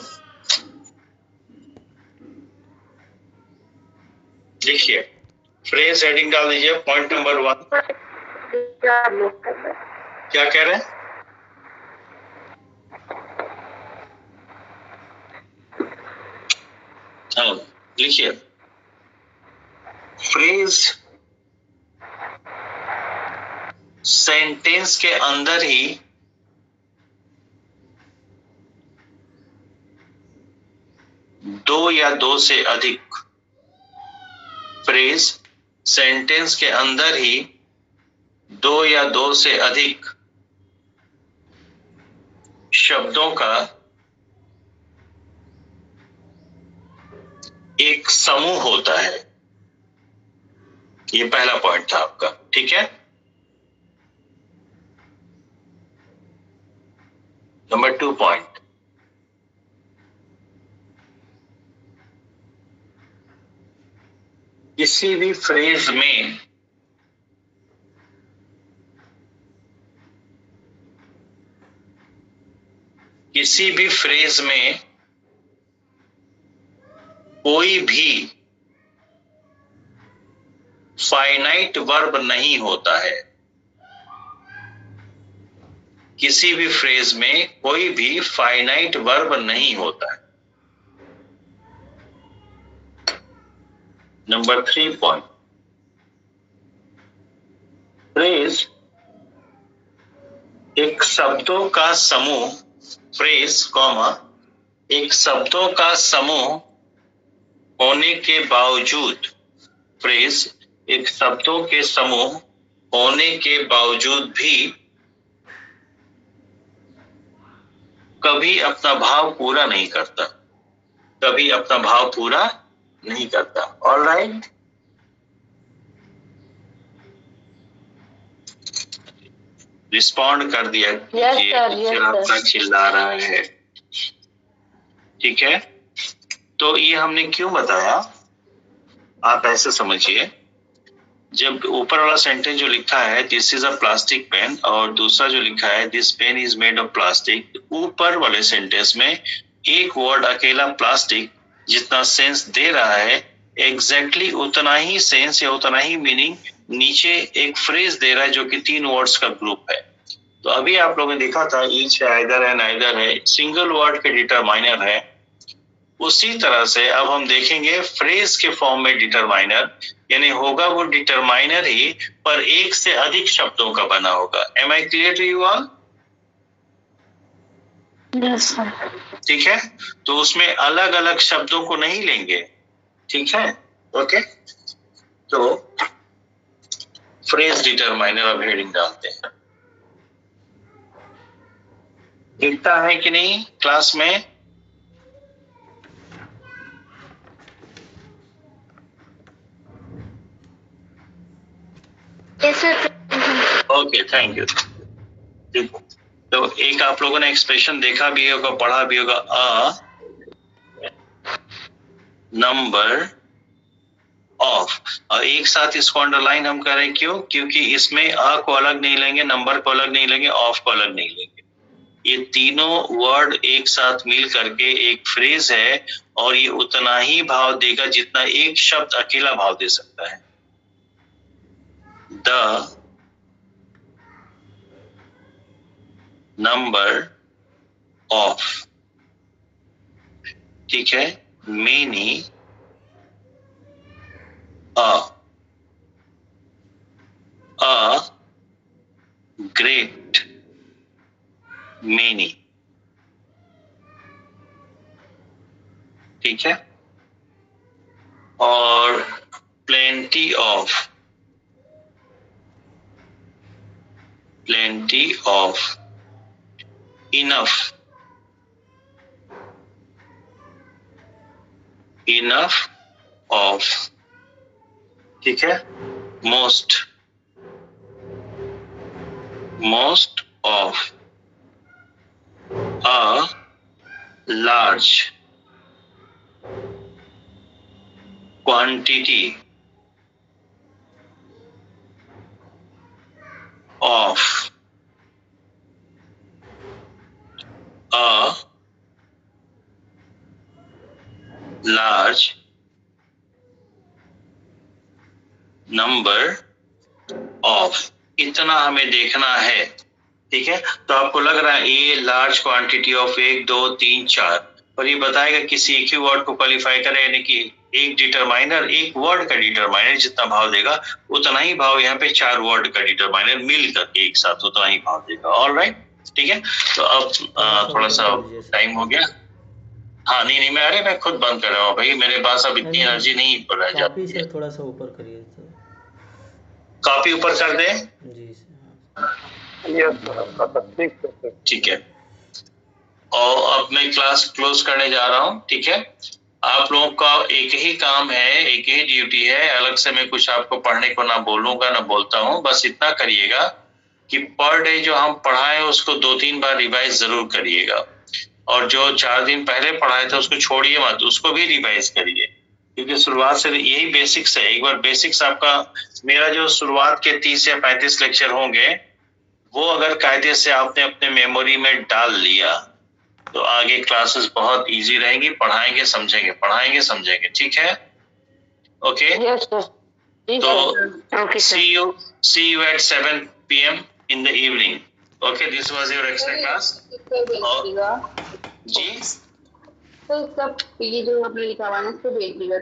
लिखिए, फ्रेज हेडिंग डाल दीजिए। पॉइंट नंबर 1 क्या कह रहे हैं, हाँ लिखिए, फ्रेज सेंटेंस के अंदर ही दो या दो से अधिक, फ्रेज सेंटेंस के अंदर ही दो या दो से अधिक शब्दों का एक समूह होता है। ये पहला पॉइंट था आपका, ठीक है। नंबर 2 पॉइंट, किसी भी फ्रेज में कोई भी फाइनाइट वर्ब नहीं होता है। किसी भी फ्रेज में कोई भी फाइनाइट वर्ब नहीं होता है। नंबर 3 पॉइंट, फ्रेज एक शब्दों का समूह, फ्रेज कॉमा एक शब्दों का समूह होने के बावजूद, फ्रेज एक शब्दों के समूह होने के बावजूद भी कभी अपना भाव पूरा नहीं करता, कभी अपना भाव पूरा नहीं करता। ऑलराइट, रिस्पॉन्ड कर दिया, आपका चिल्ला रहा है, ठीक है। तो ये हमने क्यों बताया, आप ऐसे समझिए, जब ऊपर वाला सेंटेंस जो लिखा है this is a plastic pen और दूसरा जो लिखा है this pen is made of plastic, ऊपर वाले सेंटेंस में एक वर्ड अकेला प्लास्टिक जितना सेंस दे रहा है एग्जैक्टली उतना ही सेंस या उतना ही मीनिंग नीचे एक फ्रेज दे रहा है जो कि 3 वर्ड्स का ग्रुप है। तो अभी आप लोगों ने देखा था ईच है, आइदर है, नाइदर है, सिंगल वर्ड के डिटरमाइनर है। उसी तरह से अब हम देखेंगे फ्रेज के फॉर्म में डिटरमाइनर, यानी होगा वो डिटरमाइनर ही पर एक से अधिक शब्दों का बना होगा। Am I clear to you all? Yes sir. ठीक है, तो उसमें अलग अलग शब्दों को नहीं लेंगे, ठीक है, ओके। तो फ्रेज डिटरमाइनर अब हेडिंग डालते हैं, दिखता है कि नहीं क्लास में? Okay, thank you. तो एक आप लोगों ने एक्सप्रेशन देखा भी होगा, पढ़ा भी होगा, अ नंबर ऑफ। और एक साथ इसको अंडरलाइन हम करें क्यों? क्योंकि इसमें अ को अलग नहीं लेंगे, नंबर को अलग नहीं लेंगे, ऑफ को अलग नहीं लेंगे। ये तीनों वर्ड एक साथ मिल करके एक फ्रेज है और ये उतना ही भाव देगा जितना एक शब्द अकेला भाव दे सकता है। द नंबर ऑफ, ठीक है। मेनी अ ग्रेट मेनी, ठीक है। और plenty of, plenty of, enough, enough of, ठीक है। Most, most of, a large quantity of, a large number of. इतना हमें देखना है, ठीक है। तो आपको लग रहा है ए लार्ज क्वांटिटी ऑफ 1 2 3 4, और ये बताएगा किसी एक ही वर्ड को क्वालिफाई करें, यानी कि एक डिटरमाइनर, एक वर्ड का डिटरमाइनर जितना भाव देगा उतना ही भाव यहाँ पे 4 वर्ड का डिटरमाइनर मिलकर एक साथ उतना ही भाव देगा। ऑलराइट, ठीक है। तो अब थोड़ा सा टाइम हो गया। हाँ नहीं मैं अरे मैं खुद बंद कर रहा हूँ भाई, मेरे पास अब इतनी एनर्जी नहीं रह जाती है। थोड़ा सा ऊपर करिए सर। कॉपी ऊपर कर दे जी सर। ठीक है। और अब मैं क्लास क्लोज करने जा रहा हूँ, ठीक है। आप लोगों का एक ही काम है, एक ही ड्यूटी है, अलग से मैं कुछ आपको पढ़ने को ना बोलूंगा ना बोलता हूँ। बस इतना करिएगा कि पर डे जो हम पढ़ाए उसको 2-3 बार रिवाइज जरूर करिएगा, और जो 4 दिन पहले पढ़ाए थे उसको छोड़िए मत, उसको भी रिवाइज करिए, क्योंकि शुरुआत से यही बेसिक्स है। एक बार बेसिक्स आपका, मेरा जो शुरुआत के 30 या 35 लेक्चर होंगे वो अगर कायदे से आपने अपने मेमोरी में डाल लिया तो आगे क्लासेस बहुत इजी रहेंगी। पढ़ाएंगे समझेंगे, ठीक है। Okay, yes sir. तो see you at 7 PM in the evening. Okay, this was your extra class. जी तो सब ये जो आपने लिखा हुआ है ना उसको देख लीजिएगा।